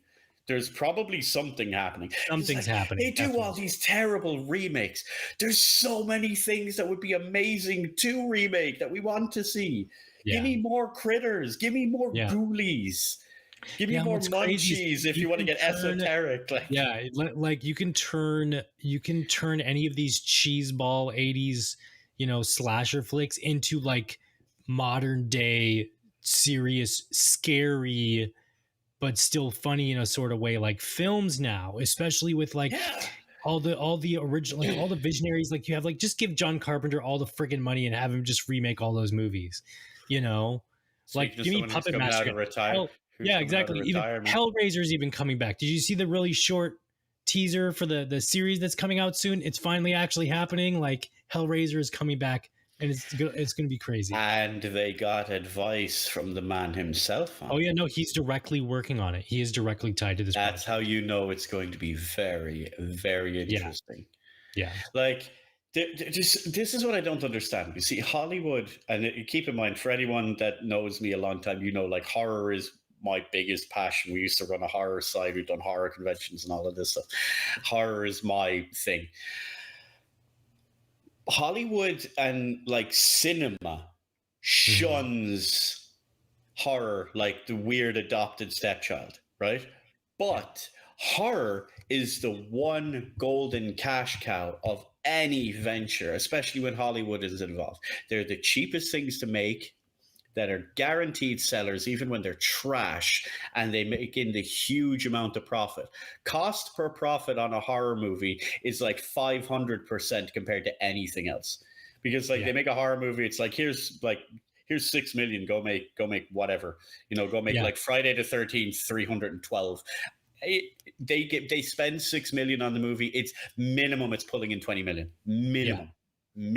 there's probably something happening. Something's happening. They do definitely. all these terrible remakes. There's so many things that would be amazing to remake that we want to see. Yeah. Give me more critters. Give me more ghoulies. Give me more munchies if you want to get esoteric. Like, yeah, like you can turn any of these cheeseball 80s, slasher flicks into like modern day serious, scary, but still funny in a sort of way, like films now, especially with like all the original, like all the visionaries. Like you have like just give John Carpenter all the friggin' money and have him just remake all those movies, like give me Puppet Master. Yeah, exactly. Even Hellraiser's even coming back. Did you see the really short teaser for the series that's coming out soon? It's finally actually happening. Like Hellraiser is coming back, and it's going to be crazy. And they got advice from the man himself. Oh yeah, no, he's directly working on it. He is directly tied to this. That's how you know it's going to be very, very interesting. Yeah. Like this is what I don't understand. You see, Hollywood, and keep in mind, for anyone that knows me a long time, like horror is my biggest passion. We used to run a horror site. We've done horror conventions and all of this stuff. Horror is my thing. Hollywood and like cinema shuns horror like the weird adopted stepchild, right? But horror is the one golden cash cow of any venture, especially when Hollywood is involved. They're the cheapest things to make, that are guaranteed sellers even when they're trash, and they make in the huge amount of profit. Cost per profit on a horror movie is like 500% compared to anything else, because like they make a horror movie, it's like here's 6 million, go make whatever, go make like Friday the 13th 312. They spend 6 million on the movie. It's minimum, it's pulling in 20 million minimum. And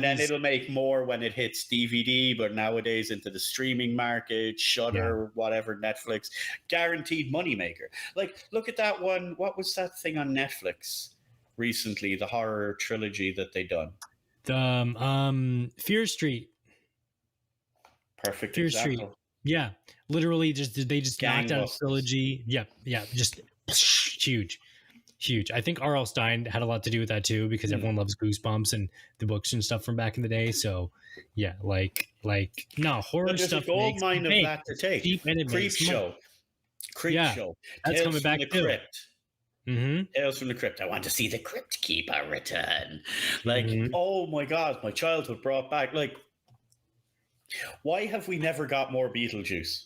then it'll make more when it hits DVD, but nowadays into the streaming market, Shudder, whatever, Netflix, guaranteed moneymaker. Like, look at that one. What was that thing on Netflix recently? The horror trilogy that they done. Fear Street. Perfect Fear example. Street. Yeah, literally, they just knocked out a trilogy. Yeah, just huge. I think R.L. Stine had a lot to do with that too, because everyone loves Goosebumps and the books and stuff from back in the day. So yeah, horror stuff. A gold mine of that to take. Creep Show. That's coming back too. Crypt. Tales from the Crypt. I want to see the Crypt Keeper return. Oh my God, my childhood brought back. Like, why have we never got more Beetlejuice?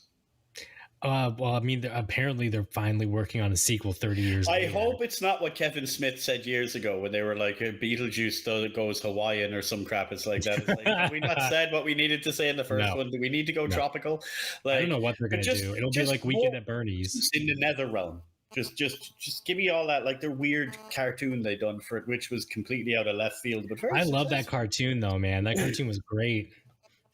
Well, I mean, apparently they're finally working on a sequel 30 years later. I hope it's not what Kevin Smith said years ago when they were like, Beetlejuice goes Hawaiian or some crap. It's like that. It's like, have we not said what we needed to say in the first one? Do we need to go tropical? Like, I don't know what they're going to do. It'll be like Weekend at Bernie's. In the Nether Realm. Just give me all that, like the weird cartoon they done for it, which was completely out of left field. But I love that cartoon though, man. That cartoon was great.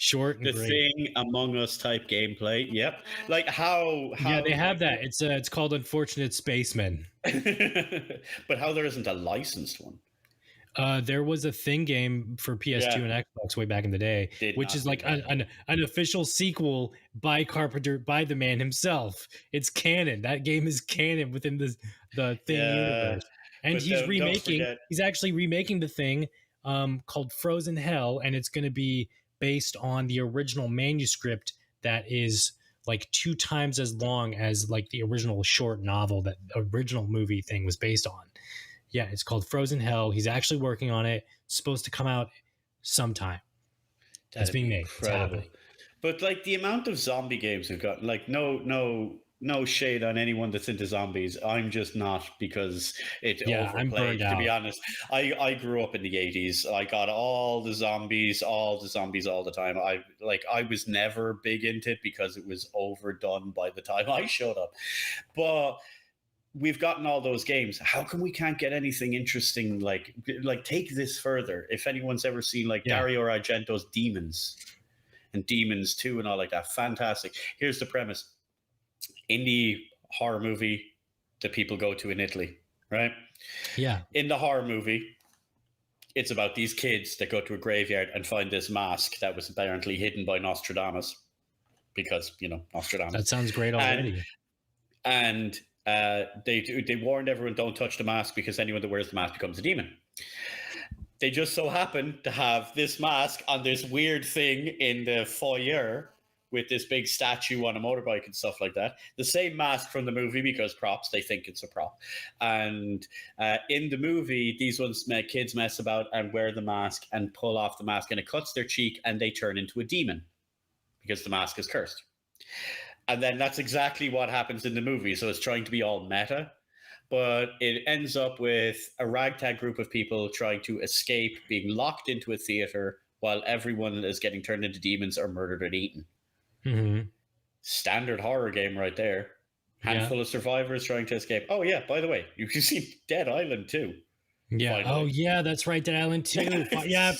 Short and the great. Thing, Among Us type gameplay. Yep. Like how they have that. It's called Unfortunate Spacemen. But how there isn't a licensed one? There was a Thing game for PS2 and Xbox way back in the day, which is like an official sequel by Carpenter, by the man himself. It's canon. That game is canon within the Thing universe. And he's actually remaking the Thing called Frozen Hell, and it's going to be based on the original manuscript that is like 2 times as long as like the original short novel that the original movie Thing was based on. Yeah, it's called Frozen Hell. He's actually working on it. It's supposed to come out sometime. It's being made. It's happening. But like the amount of zombie games we've got, like no shade on anyone that's into zombies. I'm just not, because it's overplayed. To be honest, I grew up in the 80s. I got all the zombies all the time. I was never big into it because it was overdone by the time I showed up. But we've gotten all those games. How come we can't get anything interesting? Like take this further. If anyone's ever seen Dario Argento's Demons and Demons 2 and all like that, fantastic. Here's the premise. indie horror movie that people go to in Italy, right? Yeah. In the horror movie, it's about these kids that go to a graveyard and find this mask that was apparently hidden by Nostradamus, because, you know, Nostradamus. That sounds great already. And they warned everyone, don't touch the mask, because anyone that wears the mask becomes a demon. They just so happen to have this mask on this weird thing in the foyer with this big statue on a motorbike and stuff like that. The same mask from the movie, because props, they think it's a prop. And in the movie, these kids mess about and wear the mask and pull off the mask, and it cuts their cheek and they turn into a demon because the mask is cursed. And then that's exactly what happens in the movie. So it's trying to be all meta, but it ends up with a ragtag group of people trying to escape being locked into a theater while everyone is getting turned into demons or murdered and eaten. Mm-hmm. Standard horror game right there. Handful of survivors trying to escape. Oh yeah, by the way, you can see Dead Island too. Yeah. Finally. Oh yeah, that's right, Dead Island 2. Yeah,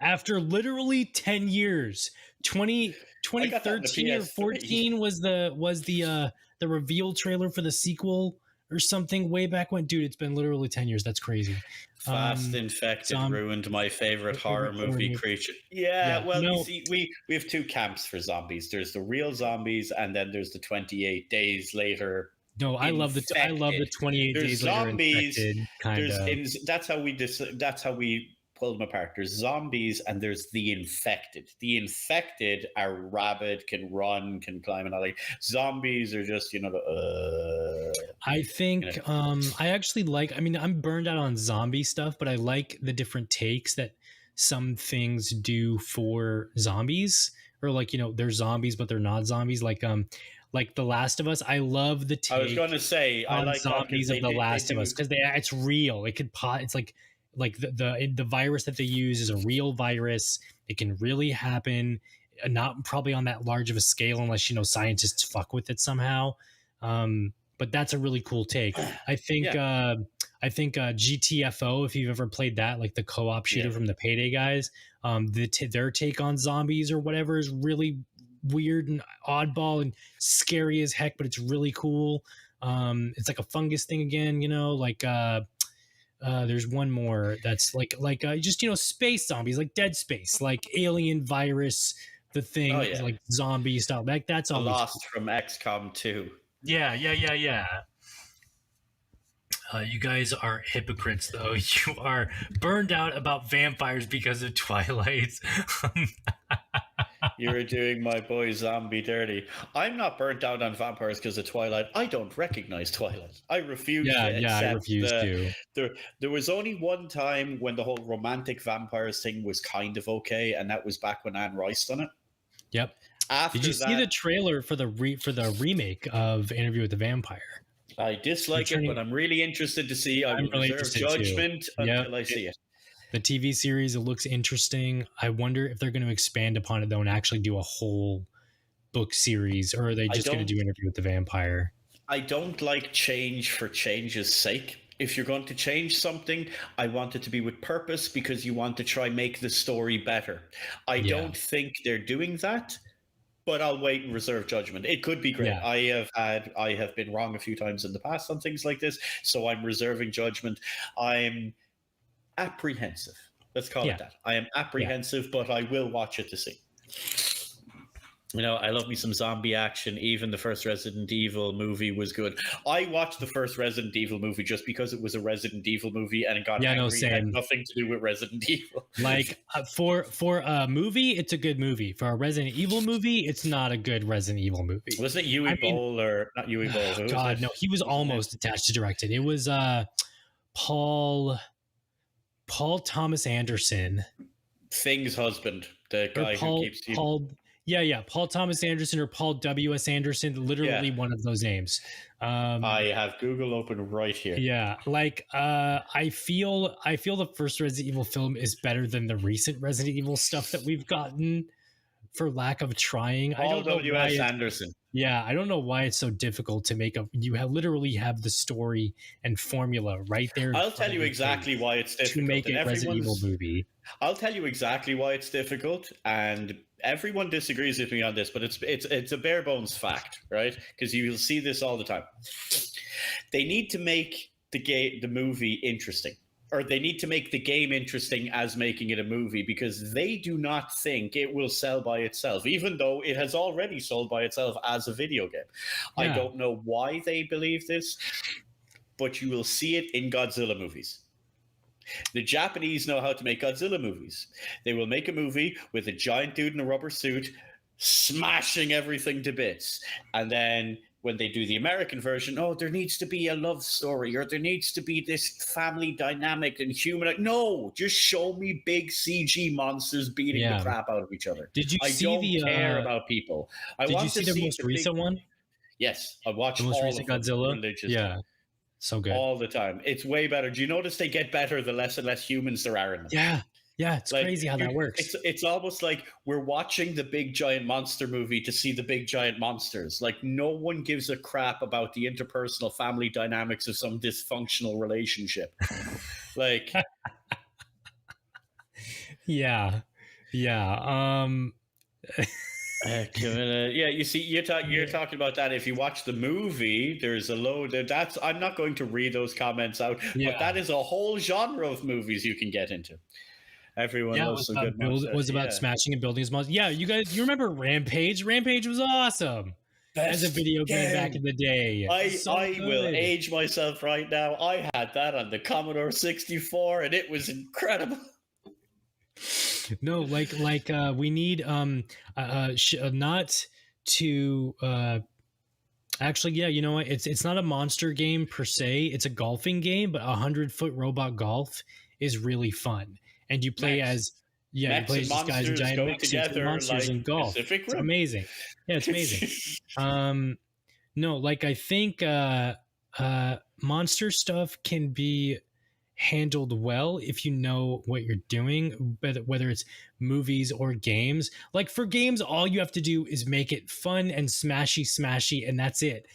after literally 10 years. 2013 or 14 was the reveal trailer for the sequel or something way back when. Dude, it's been literally 10 years. That's crazy. Fast Infected ruined my favorite horror movie creature. Yeah, well, you see, we have two camps for zombies. There's the real zombies, and then there's the 28 days later. No, I love the 28 there's days zombies, later infected. That's how we pull them apart. There's zombies and there's the infected. The infected are rabid, can run, can climb, and all that. Zombies are just, I think I actually like. I mean, I'm burned out on zombie stuff, but I like the different takes that some things do for zombies, or like, they're zombies but they're not zombies. Like The Last of Us. I love the take. I was going to say I like zombies of The Last of Us because it's real. It could It's like the virus that they use is a real virus. It can really happen, not probably on that large of a scale unless scientists fuck with it somehow. But that's a really cool take. I think GTFO, if you've ever played that, like the co-op shooter from the Payday guys, their take on zombies or whatever is really weird and oddball and scary as heck, but it's really cool. It's like a fungus thing again, there's one more that's like just space zombies, like Dead Space, like Alien Virus, the thing, like zombie style. Like that's all Lost from XCOM 2. Yeah. You guys are hypocrites, though. You are burned out about vampires because of Twilight. You're doing my boy Zombie dirty. I'm not burnt out on vampires because of Twilight. I don't recognize Twilight. I refuse to accept. Yeah, I refuse to. There was only one time when the whole romantic vampires thing was kind of okay, and that was back when Anne Rice done it. Yep. Did you see the trailer for the remake of Interview with the Vampire? I dislike it, but I'm really interested to see. I will reserve judgment until I see it. The TV series, it looks interesting. I wonder if they're going to expand upon it, though, and actually do a whole book series, or are they just going to do Interview with the Vampire? I don't like change for change's sake. If you're going to change something, I want it to be with purpose, because you want to try make the story better. I don't think they're doing that, but I'll wait and reserve judgment. It could be great. Yeah. I have been wrong a few times in the past on things like this, so I'm reserving judgment. I'm apprehensive. Let's call it that. I am apprehensive, but I will watch it to see. I love me some zombie action. Even the first Resident Evil movie was good. I watched the first Resident Evil movie just because it was a Resident Evil movie and it got angry. It had nothing to do with Resident Evil. Like for a movie, it's a good movie. For a Resident Evil movie, it's not a good Resident Evil movie. Wasn't it Uwe Boll or not Uwe Boll? God, no, he was almost attached to direct it. It was Paul Thomas Anderson, Thing's husband, the guy who keeps Paul Thomas Anderson or Paul W.S. Anderson, literally one of those names. I have Google open right here. Yeah, I feel the first Resident Evil film is better than the recent Resident Evil stuff that we've gotten, for lack of trying. Paul W.S. Anderson. Yeah, I don't know why it's so difficult to make literally have the story and formula right there. I'll tell you exactly why it's difficult to make a Resident Evil movie. I'll tell you exactly why it's difficult, and everyone disagrees with me on this, but it's a bare bones fact, right? Because you will see this all the time. They need to make the movie interesting, or they need to make the game interesting as making it a movie, because they do not think it will sell by itself, even though it has already sold by itself as a video game. Yeah. I don't know why they believe this, but you will see it in Godzilla movies. The Japanese know how to make Godzilla movies. They will make a movie with a giant dude in a rubber suit smashing everything to bits. And then when they do the American version, oh, there needs to be a love story, or there needs to be this family dynamic and human. No, just show me big CG monsters beating the crap out of each other. Did you see don't care about people. Did you see the most recent one? Yes, I watched the most recent Godzilla religiously. Yeah. So good. All the time. It's way better. Do you notice they get better the less and less humans there are in them? Yeah. Yeah, it's crazy how that works. It's almost like we're watching the big giant monster movie to see the big giant monsters. Like, no one gives a crap about the interpersonal family dynamics of some dysfunctional relationship. Like, yeah. You see, you're talking about that. If you watch the movie, there's a load. I'm not going to read those comments out, but that is a whole genre of movies you can get into. Everyone loves some good monsters. It was about smashing and building his monsters. Yeah, you remember Rampage? Rampage was awesome. As a video game back in the day. I will age myself right now. I had that on the Commodore 64, and it was incredible. No, we need not to actually, yeah, you know what? It's not a monster game per se. It's a golfing game, but 100-foot robot golf is really fun. And you play you play as these guys in giant mechs together, monsters and golf. It's amazing. Yeah, it's amazing. No, I think monster stuff can be handled well if you know what you're doing, whether it's movies or games. Like for games, all you have to do is make it fun and smashy, and that's it.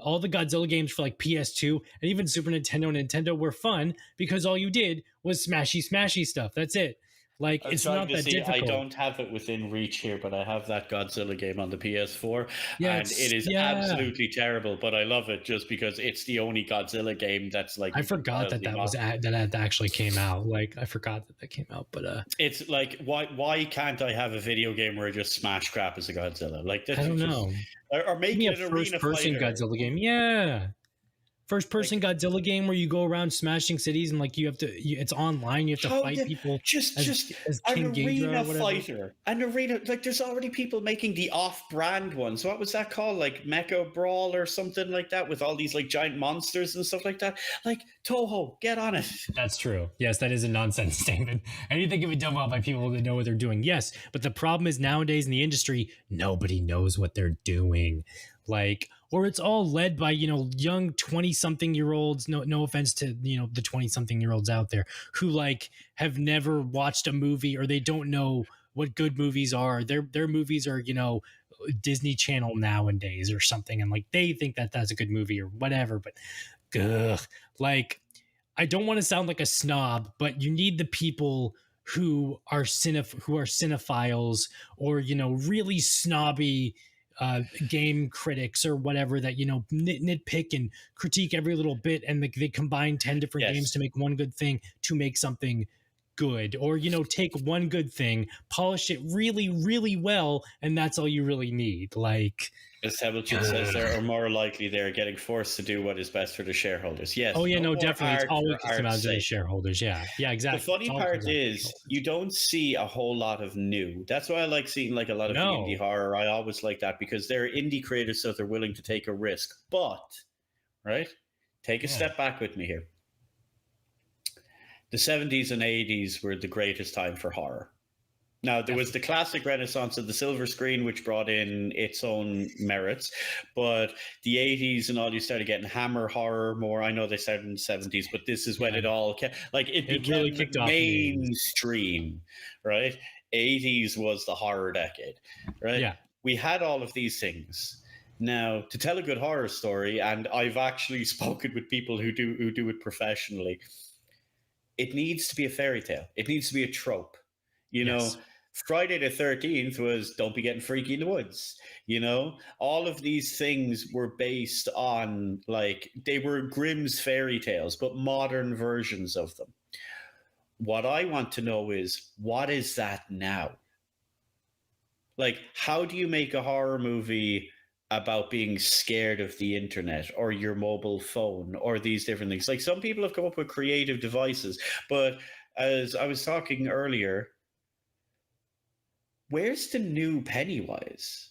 All the Godzilla games for PS2 and even Super Nintendo were fun because all you did was smashy stuff. That's it. It's not that difficult. I don't have it within reach here, but I have that Godzilla game on the PS4, and it is absolutely terrible. But I love it just because it's the only Godzilla game that's I forgot that actually came out. I forgot that came out. But it's like, why can't I have a video game where I just smash crap as a Godzilla? I don't know. Or make it an first-person Godzilla game. Yeah. First-person Godzilla game where you go around smashing cities and you have to. It's online. You have to fight people. Just an arena fighter. An arena. There's already people making the off-brand ones. What was that called? Mecha Brawl or something like that, with all these giant monsters and stuff like that. Toho, get on it. That's true. Yes, that is a nonsense statement. Anything can be done well by people that know what they're doing. Yes, but the problem is nowadays in the industry, nobody knows what they're doing. Or it's all led by, young 20-something-year-olds. No offense to, the 20-something-year-olds out there who have never watched a movie, or they don't know what good movies are. Their movies are, Disney Channel nowadays or something. And they think that that's a good movie or whatever. But I don't want to sound like a snob, but you need the people who are cinephiles or, really snobby game critics or whatever that nitpick and critique every little bit, and they combine 10 different games to make one good thing to make something good, or take one good thing, polish it really, really well, and that's all you really need. As Hamilton says, there are more likely they're getting forced to do what is best for the shareholders. Yes. Oh yeah, no, definitely. It's always about the shareholders. Yeah, exactly. The funny part is you don't see a whole lot of new. That's why I like seeing a lot of indie horror. I always like that because they're indie creators, so they're willing to take a risk. But take a step back with me here. The 70s and 80s were the greatest time for horror. Now, there was the classic renaissance of the silver screen, which brought in its own merits. But the 80s and all, you started getting hammer horror more. I know they started in the 70s, but this is when it all it became really kicked off mainstream, right? 80s was the horror decade, right? Yeah. We had all of these things. Now, to tell a good horror story, and I've actually spoken with people who do it professionally, it needs to be a fairy tale. It needs to be a trope. Friday the 13th was don't be getting freaky in the woods. You know, all of these things were based on, like, they were Grimm's fairy tales, but modern versions of them. What I want to know is, what is that now? Like, how do you make a horror movie about being scared of the internet or your mobile phone or these different things? Like, some people have come up with creative devices, but as I was talking earlier, where's the new Pennywise?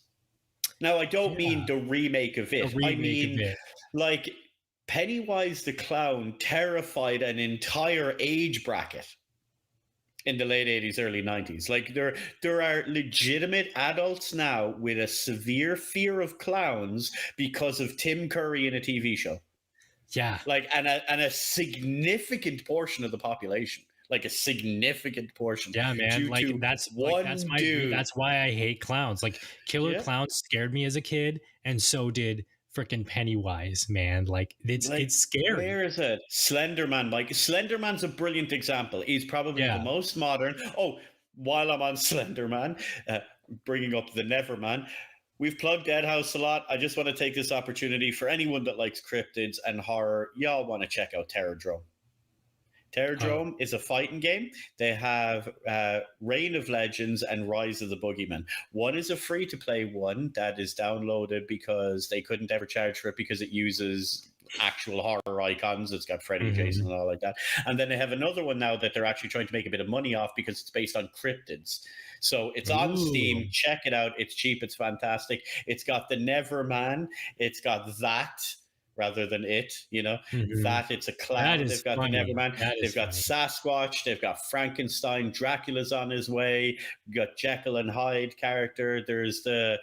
Now, I don't mean the remake of it. I mean, like, Pennywise the Clown terrified an entire age bracket in the late 80s, early 90s. Like, there are legitimate adults now with a severe fear of clowns because of Tim Curry in a TV show. Yeah. Like, and a significant portion of the population. Like, a significant portion. Yeah, man. Like, that's my view. That's why I hate clowns. Like, Killer Clowns scared me as a kid, and so did freaking Pennywise, man. Like, it's scary. Where is it? Slenderman, Mike. Slenderman's a brilliant example. He's probably the most modern. Oh, while I'm on Slenderman, bringing up the Neverman, we've plugged Deadhaus a lot. I just want to take this opportunity for anyone that likes cryptids and horror. Y'all want to check out Terrordrome. Terrordrome is a fighting game. They have Reign of Legends and Rise of the Boogeyman. One is a free-to-play one that is downloaded because they couldn't ever charge for it because it uses actual horror icons. It's got Freddy, Jason, and all like that. And then they have another one now that they're actually trying to make a bit of money off because it's based on cryptids. So it's on Steam. Check it out. It's cheap. It's fantastic. It's got the Neverman. It's got that rather than it, you know, that it's a clown. They've got the Neverman. They've got Sasquatch. They've got Frankenstein. Dracula's on his way. We've got Jekyll and Hyde character. There's the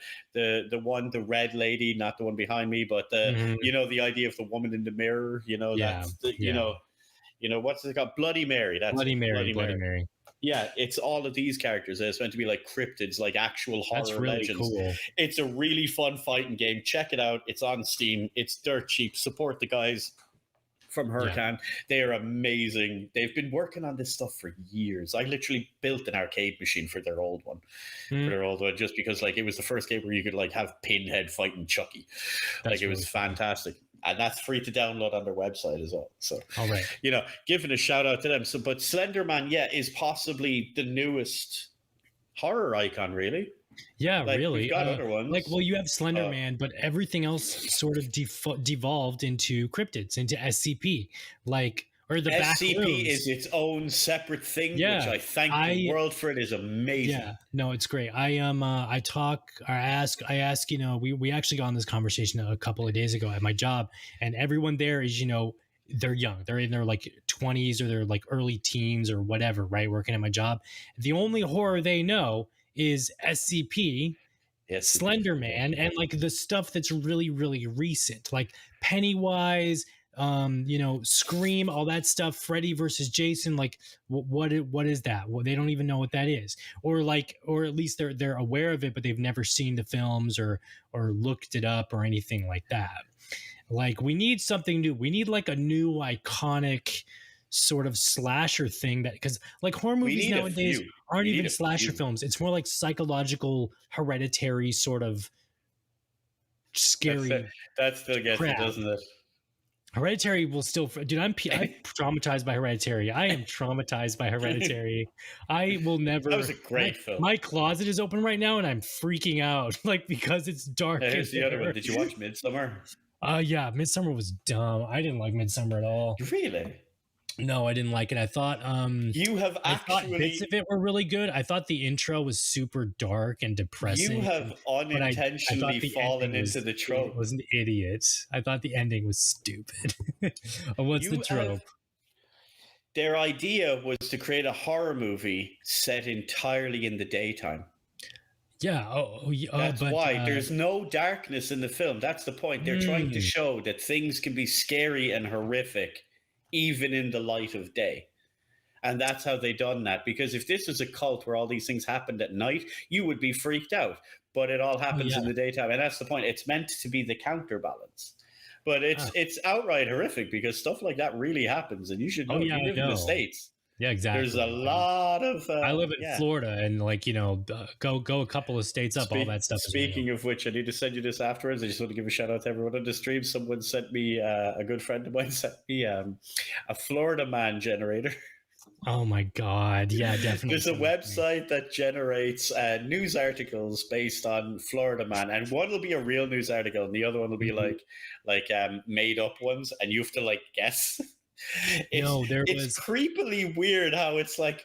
one, the red lady, not the one behind me, but the you know, the idea of the woman in the mirror. You know, that's the, you know, what's it called? Bloody Mary. That's Bloody Mary. Yeah, it's all of these characters. It's meant to be like cryptids, like actual horror legends. Cool. It's a really fun fighting game. Check it out. It's on Steam. It's dirt cheap. Support the guys from Hurricane. They are amazing. They've been working on this stuff for years. I literally built an arcade machine for their old one. Just because, like, it was the first game where you could, like, have Pinhead fighting Chucky. It was fantastic. And that's free to download on their website as well. So, all right, you know, giving a shout out to them. So, but Slenderman, is possibly the newest horror icon, really. Yeah, like, really. We've got other ones. Like, well, you have Slenderman, but everything else sort of devolved into cryptids, into SCP. Like, or the SCP is its own separate thing, which I thank the world for. It is amazing. Yeah, no, it's great. I ask, you know, we actually got on this conversation a couple of days ago at my job, and everyone there is, you know, they're young. They're in their like 20s or they're like early teens or whatever, right? Working at my job. The only horror they know is SCP, Slenderman, and like the stuff that's really, really recent, like Pennywise, you know, Scream, all that stuff, Freddy versus Jason. Like, what is that? Well, they don't even know what that is, or at least they're aware of it, but they've never seen the films or looked it up or anything like that. Like, we need something new. We need like a new iconic sort of slasher thing, that, because like horror movies nowadays aren't even slasher films. It's more like psychological, hereditary sort of scary. That still gets it, doesn't it? Hereditary will still, dude. I'm traumatized by Hereditary. I am traumatized by Hereditary. I will never. That was a great film. My closet is open right now, and I'm freaking out, like, because it's dark. Here's the other one. Did you watch Midsommar? Yeah, Midsommar was dumb. I didn't like Midsommar at all. Really? No, I didn't like it. I thought I thought bits of it were really good. I thought the intro was super dark and depressing. You have unintentionally fallen into the trope. I was an idiot. I thought the ending was stupid. What's the trope? Their idea was to create a horror movie set entirely in the daytime. Yeah. That's why there's no darkness in the film. That's the point. They're trying to show that things can be scary and horrific even in the light of day. And that's how they done that. Because if this was a cult where all these things happened at night, you would be freaked out. But it all happens in the daytime. And that's the point. It's meant to be the counterbalance. But it's outright horrific because stuff like that really happens. And you should know, you live in the States. Yeah, exactly. There's a lot of. I live in Florida, and like go a couple of states up. All that stuff. Speaking of which, I need to send you this afterwards. I just want to give a shout out to everyone on the stream. Someone sent me a good friend of mine sent me a Florida man generator. Oh my God! Yeah, definitely. There's a website that generates news articles based on Florida man, and one will be a real news article, and the other one will be like made up ones, and you have to like guess. It's creepily weird how it's like,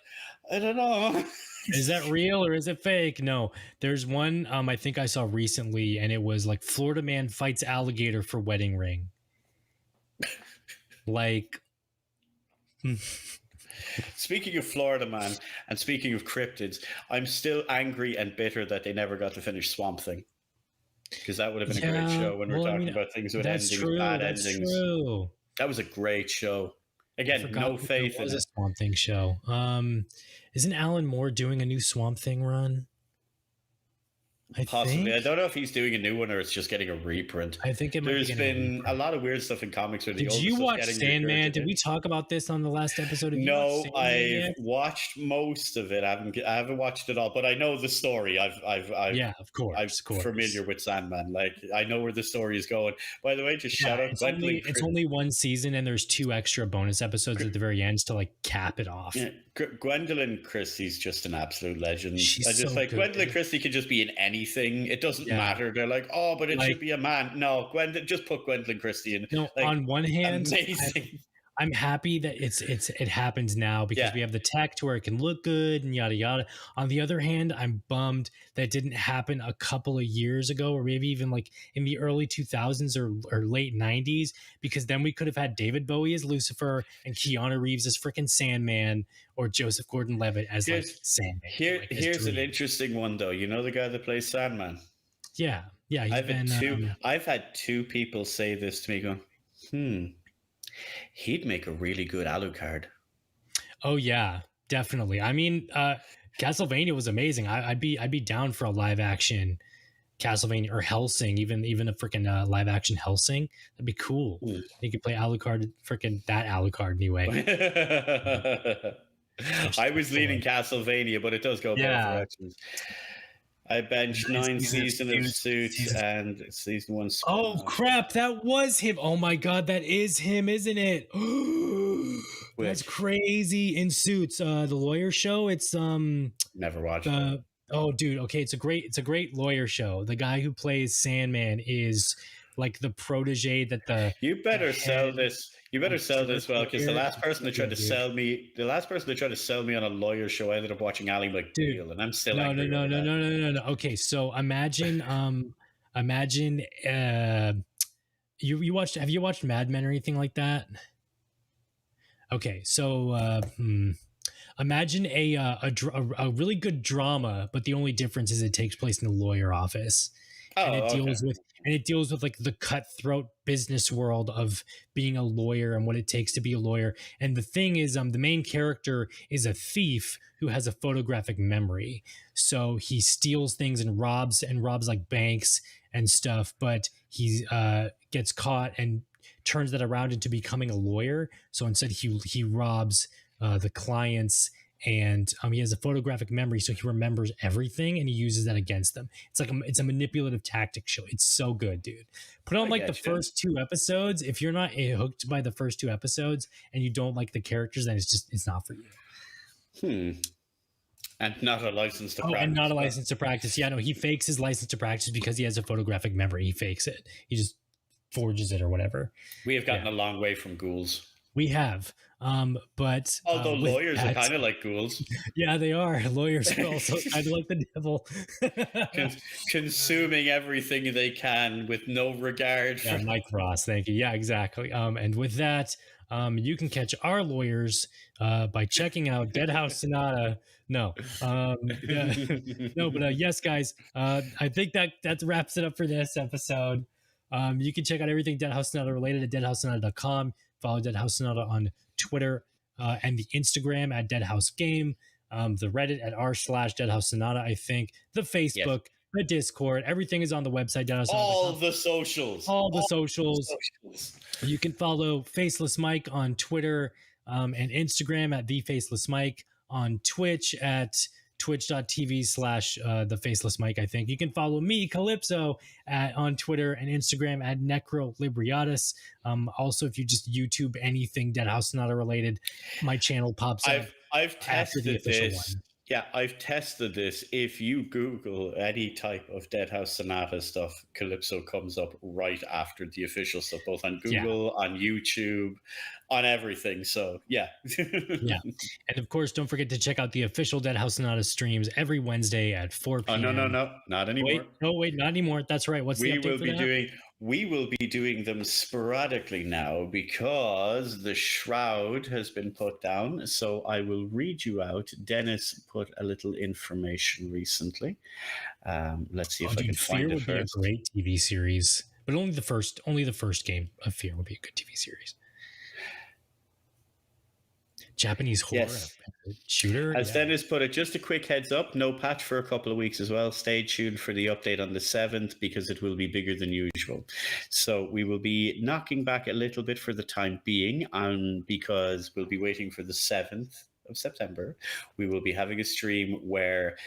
I don't know. Is that real or is it fake? No, there's one I think I saw recently, and it was like Florida man fights alligator for wedding ring. Like, speaking of Florida man and speaking of cryptids, I'm still angry and bitter that they never got to finish Swamp Thing, because that would have been a great show when we're talking about things with endings, bad endings. True. That was a great show. Again, no faith in it. A Swamp Thing show. Isn't Alan Moore doing a new Swamp Thing run? Possibly. I don't know if he's doing a new one or it's just getting a reprint. I think there's been a lot of weird stuff in comics. Where Did you watch Sandman? Did we talk about this on the last episode? No, I've watched most of it. I haven't watched it all, but I know the story. Yeah, of course. I'm familiar with Sandman. Like, I know where the story is going. By the way, just shout out. It's only one season, and there's 2 extra bonus episodes at the very end to like cap it off. Yeah. Gwendolyn Christie's just an absolute legend. She's good. Gwendolyn Christie could just be in anything. It doesn't matter. They're like, oh, but it should be a man. No, just put Gwendolyn Christie in. No, on one hand, amazing. I'm happy that it happens now because we have the tech to where it can look good and yada yada. On the other hand, I'm bummed that it didn't happen a couple of years ago, or maybe even like in the early 2000s or late 90s, because then we could have had David Bowie as Lucifer and Keanu Reeves as freaking Sandman, or Joseph Gordon-Levitt as like Sandman. Here's an interesting one though. You know the guy that plays Sandman? Yeah. I've had 2 people say this to me, going, he'd make a really good Alucard. Oh yeah, definitely. I mean, Castlevania was amazing. I'd be down for a live action Castlevania or Hellsing, even a freaking live action Hellsing. That'd be cool. You could play Alucard, freaking that Alucard anyway. I was leaning Castlevania, but it does go both directions. I benched 9 seasons of Suits and season 1. Oh crap, that was him. Oh my God, that is him, isn't it? That's crazy. In Suits, the lawyer show. It's never watched it. Oh dude, okay, it's a great lawyer show. The guy who plays Sandman is like the protege that you better sell this. You better sell this well, because the last person that tried to sell me on a lawyer show, I ended up watching Ally McBeal, and I'm still angry. No. Okay, so imagine, you watched? Have you watched Mad Men or anything like that? Okay, so imagine a really good drama, but the only difference is it takes place in the lawyer office. And it deals with like the cutthroat business world of being a lawyer and what it takes to be a lawyer. And the thing is, the main character is a thief who has a photographic memory. So he steals things and robs like banks and stuff, but he gets caught and turns that around into becoming a lawyer. So instead he robs the clients, and he has a photographic memory, so he remembers everything and he uses that against them. It's a manipulative tactic show. It's so good, dude. Put on the first 2 episodes. If you're not hooked by the first 2 episodes and you don't like the characters, then it's not for you. And not a license to practice. And not a license to practice. Yeah, no, he fakes his license to practice because he has a photographic memory. He fakes it. He just forges it or whatever. We have gotten a long way from ghouls. We have. But although lawyers are kind of like ghouls. Yeah, they are. Lawyers are also kind of like the devil. Consuming everything they can with no regard for Mike Ross, thank you. Yeah, exactly. And with that, you can catch our lawyers by checking out Deadhaus Sonata. Yes, guys. I think that wraps it up for this episode. You can check out everything Deadhaus Sonata related at deadhaussonata.com. Follow Deadhaus Sonata on Twitter and the Instagram at Deadhaus Game, the Reddit at r/Deadhaus Sonata, I think, the Facebook, the Discord, everything is on the website. All the socials. All the socials. You can follow Faceless Mike on Twitter and Instagram at the Faceless Mike, on Twitch at twitch.tv/ the Faceless Mike. I think you can follow me, Calypso, on Twitter and Instagram at Necrolibriatus. Also, if you just YouTube anything Deadhaus Sonata related, my channel pops up. I've tested this. Yeah, I've tested this. If you Google any type of Deadhaus Sonata stuff, Calypso comes up right after the official stuff, both on Google, on YouTube, on everything. So, yeah. Yeah. And of course, don't forget to check out the official Deadhaus Sonata streams every Wednesday at 4 p.m. Oh, no. Not anymore. Wait, not anymore. That's right. What's the update for that? We will be doing them sporadically now because the shroud has been put down. So I will read you out. Dennis put a little information recently. Let's see if I can find it first. Fear would be a great TV series, but only the first game of Fear would be a good TV series. Japanese horror shooter. As Dennis put it, just a quick heads up, no patch for a couple of weeks as well. Stay tuned for the update on the 7th because it will be bigger than usual. So we will be knocking back a little bit for the time being, because we'll be waiting for the 7th of September. We will be having a stream where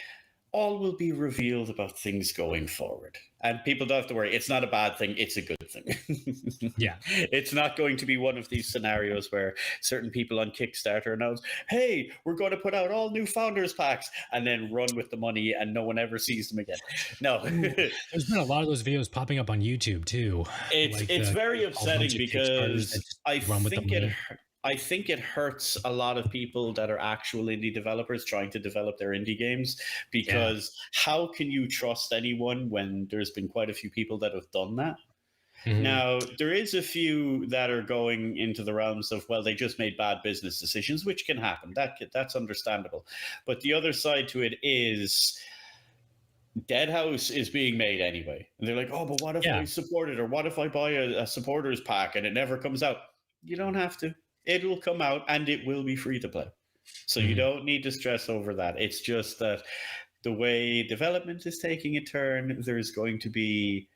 all will be revealed about things going forward. And people don't have to worry. It's not a bad thing. It's a good thing. Yeah. It's not going to be one of these scenarios where certain people on Kickstarter announce, hey, we're going to put out all new founders packs, and then run with the money and no one ever sees them again. No. There's been a lot of those videos popping up on YouTube too. It's very upsetting because I think it hurts a lot of people that are actual indie developers trying to develop their indie games, because how can you trust anyone when there's been quite a few people that have done that? Mm-hmm. Now, there is a few that are going into the realms of, well, they just made bad business decisions, which can happen. That's understandable. But the other side to it is Deadhaus is being made anyway. And they're like, oh, but what if I support it? Or what if I buy a supporters pack and it never comes out? You don't have to. It will come out and it will be free to play. So you don't need to stress over that. It's just that the way development is taking a turn, there's going to be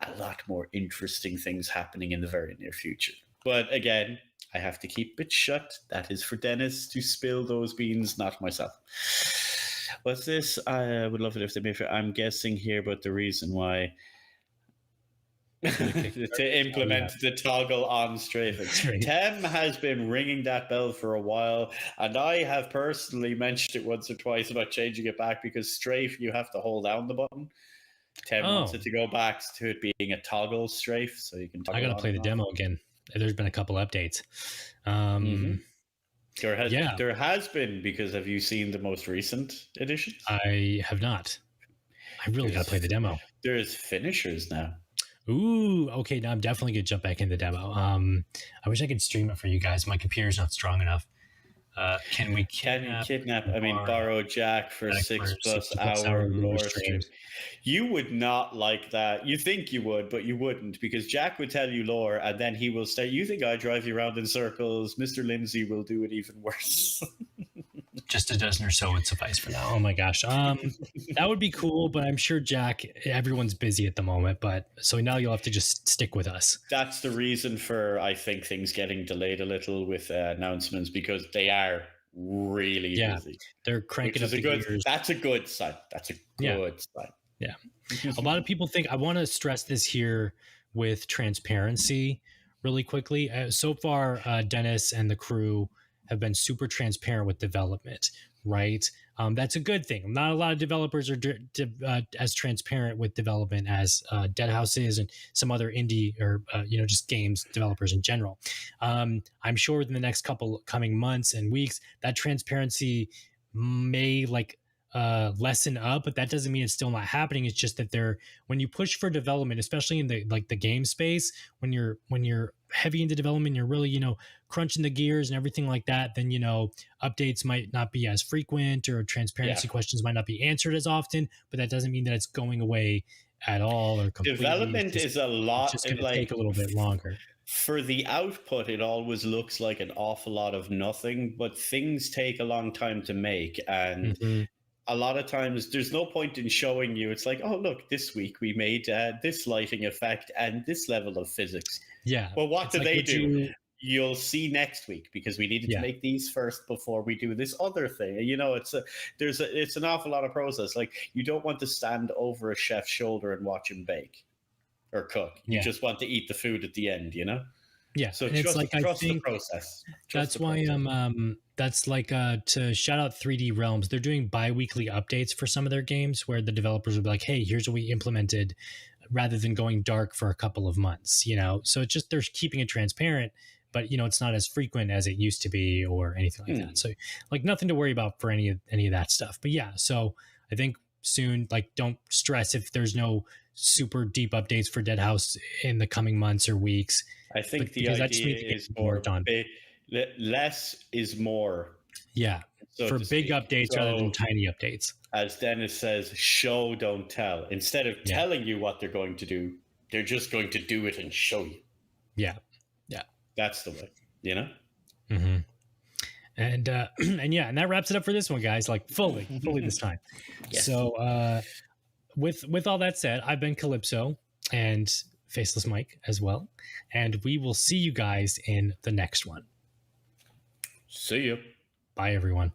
a lot more interesting things happening in the very near future. But again, I have to keep it shut. That is for Dennis to spill those beans, not myself. What's this? I would love it if they made it. I'm guessing here, but the reason why to implement the toggle on strafing. Tem has been ringing that bell for a while, and I have personally mentioned it once or twice about changing it back, because strafe, you have to hold down the button. Tem wants it to go back to it being a toggle strafe, so you can toggle. I gotta play the demo again. There's been a couple updates. There has been, because have you seen the most recent edition? I have not. I really gotta play the demo. There's finishers now. Ooh, okay. Now I'm definitely gonna jump back in the demo. I wish I could stream it for you guys. My computer's not strong enough. Can we kidnap? Borrow Jack for 6+ hour lore stream. You would not like that. You think you would, but you wouldn't, because Jack would tell you lore, and then he will say, "You think I drive you around in circles?" Mr. Lindsay will do it even worse. Just a dozen or so would suffice for now. Oh my gosh. That would be cool, but I'm sure everyone's busy at the moment, but so now you'll have to just stick with us. That's the reason for, I think, things getting delayed a little with announcements, because they are really busy. They're cranking up the gears. That's a good sign. That's a good sign. Yeah. A lot of people think, I want to stress this here with transparency really quickly. So far, Dennis and the crew have been super transparent with development, right? That's a good thing. Not a lot of developers are as transparent with development as Deadhaus is, and some other indie or just games developers in general. I'm sure within the next couple coming months and weeks, that transparency may lessen up, but that doesn't mean it's still not happening. It's just that when you push for development, especially in the game space, when you're heavy into development, you're really crunching the gears and everything like that, then updates might not be as frequent, or transparency questions might not be answered as often, but that doesn't mean that it's going away at all or completely. Development is a lot. It's just going to take a little bit longer. For the output, it always looks like an awful lot of nothing, but things take a long time to make, and a lot of times there's no point in showing you. It's like, oh, look, this week we made this lighting effect and this level of physics. Yeah. Well, what do they do? you'll see next week, because we needed to make these first before we do this other thing. You know, it's an awful lot of process. Like, you don't want to stand over a chef's shoulder and watch him bake or cook. You just want to eat the food at the end, you know? Yeah. So and trust, it's like, trust I think the process. That's why that's like to shout out 3D Realms. They're doing bi-weekly updates for some of their games where the developers will be like, hey, here's what we implemented, rather than going dark for a couple of months, you know? So it's just, they're keeping it transparent, but you know, it's not as frequent as it used to be or anything like that. So like, nothing to worry about for any of that stuff. But yeah, so I think soon, like, don't stress if there's no super deep updates for Deadhaus in the coming months or weeks. I think the idea is more less is more. Yeah, so for big updates rather than tiny updates. As Dennis says, show, don't tell. Instead of telling you what they're going to do, they're just going to do it and show you. Yeah. That's the way, you know? Mm-hmm. And and that wraps it up for this one, guys. Like fully this time. Yes. So with all that said, I've been Calypso and Faceless Mike as well, and we will see you guys in the next one. See you. Bye, everyone.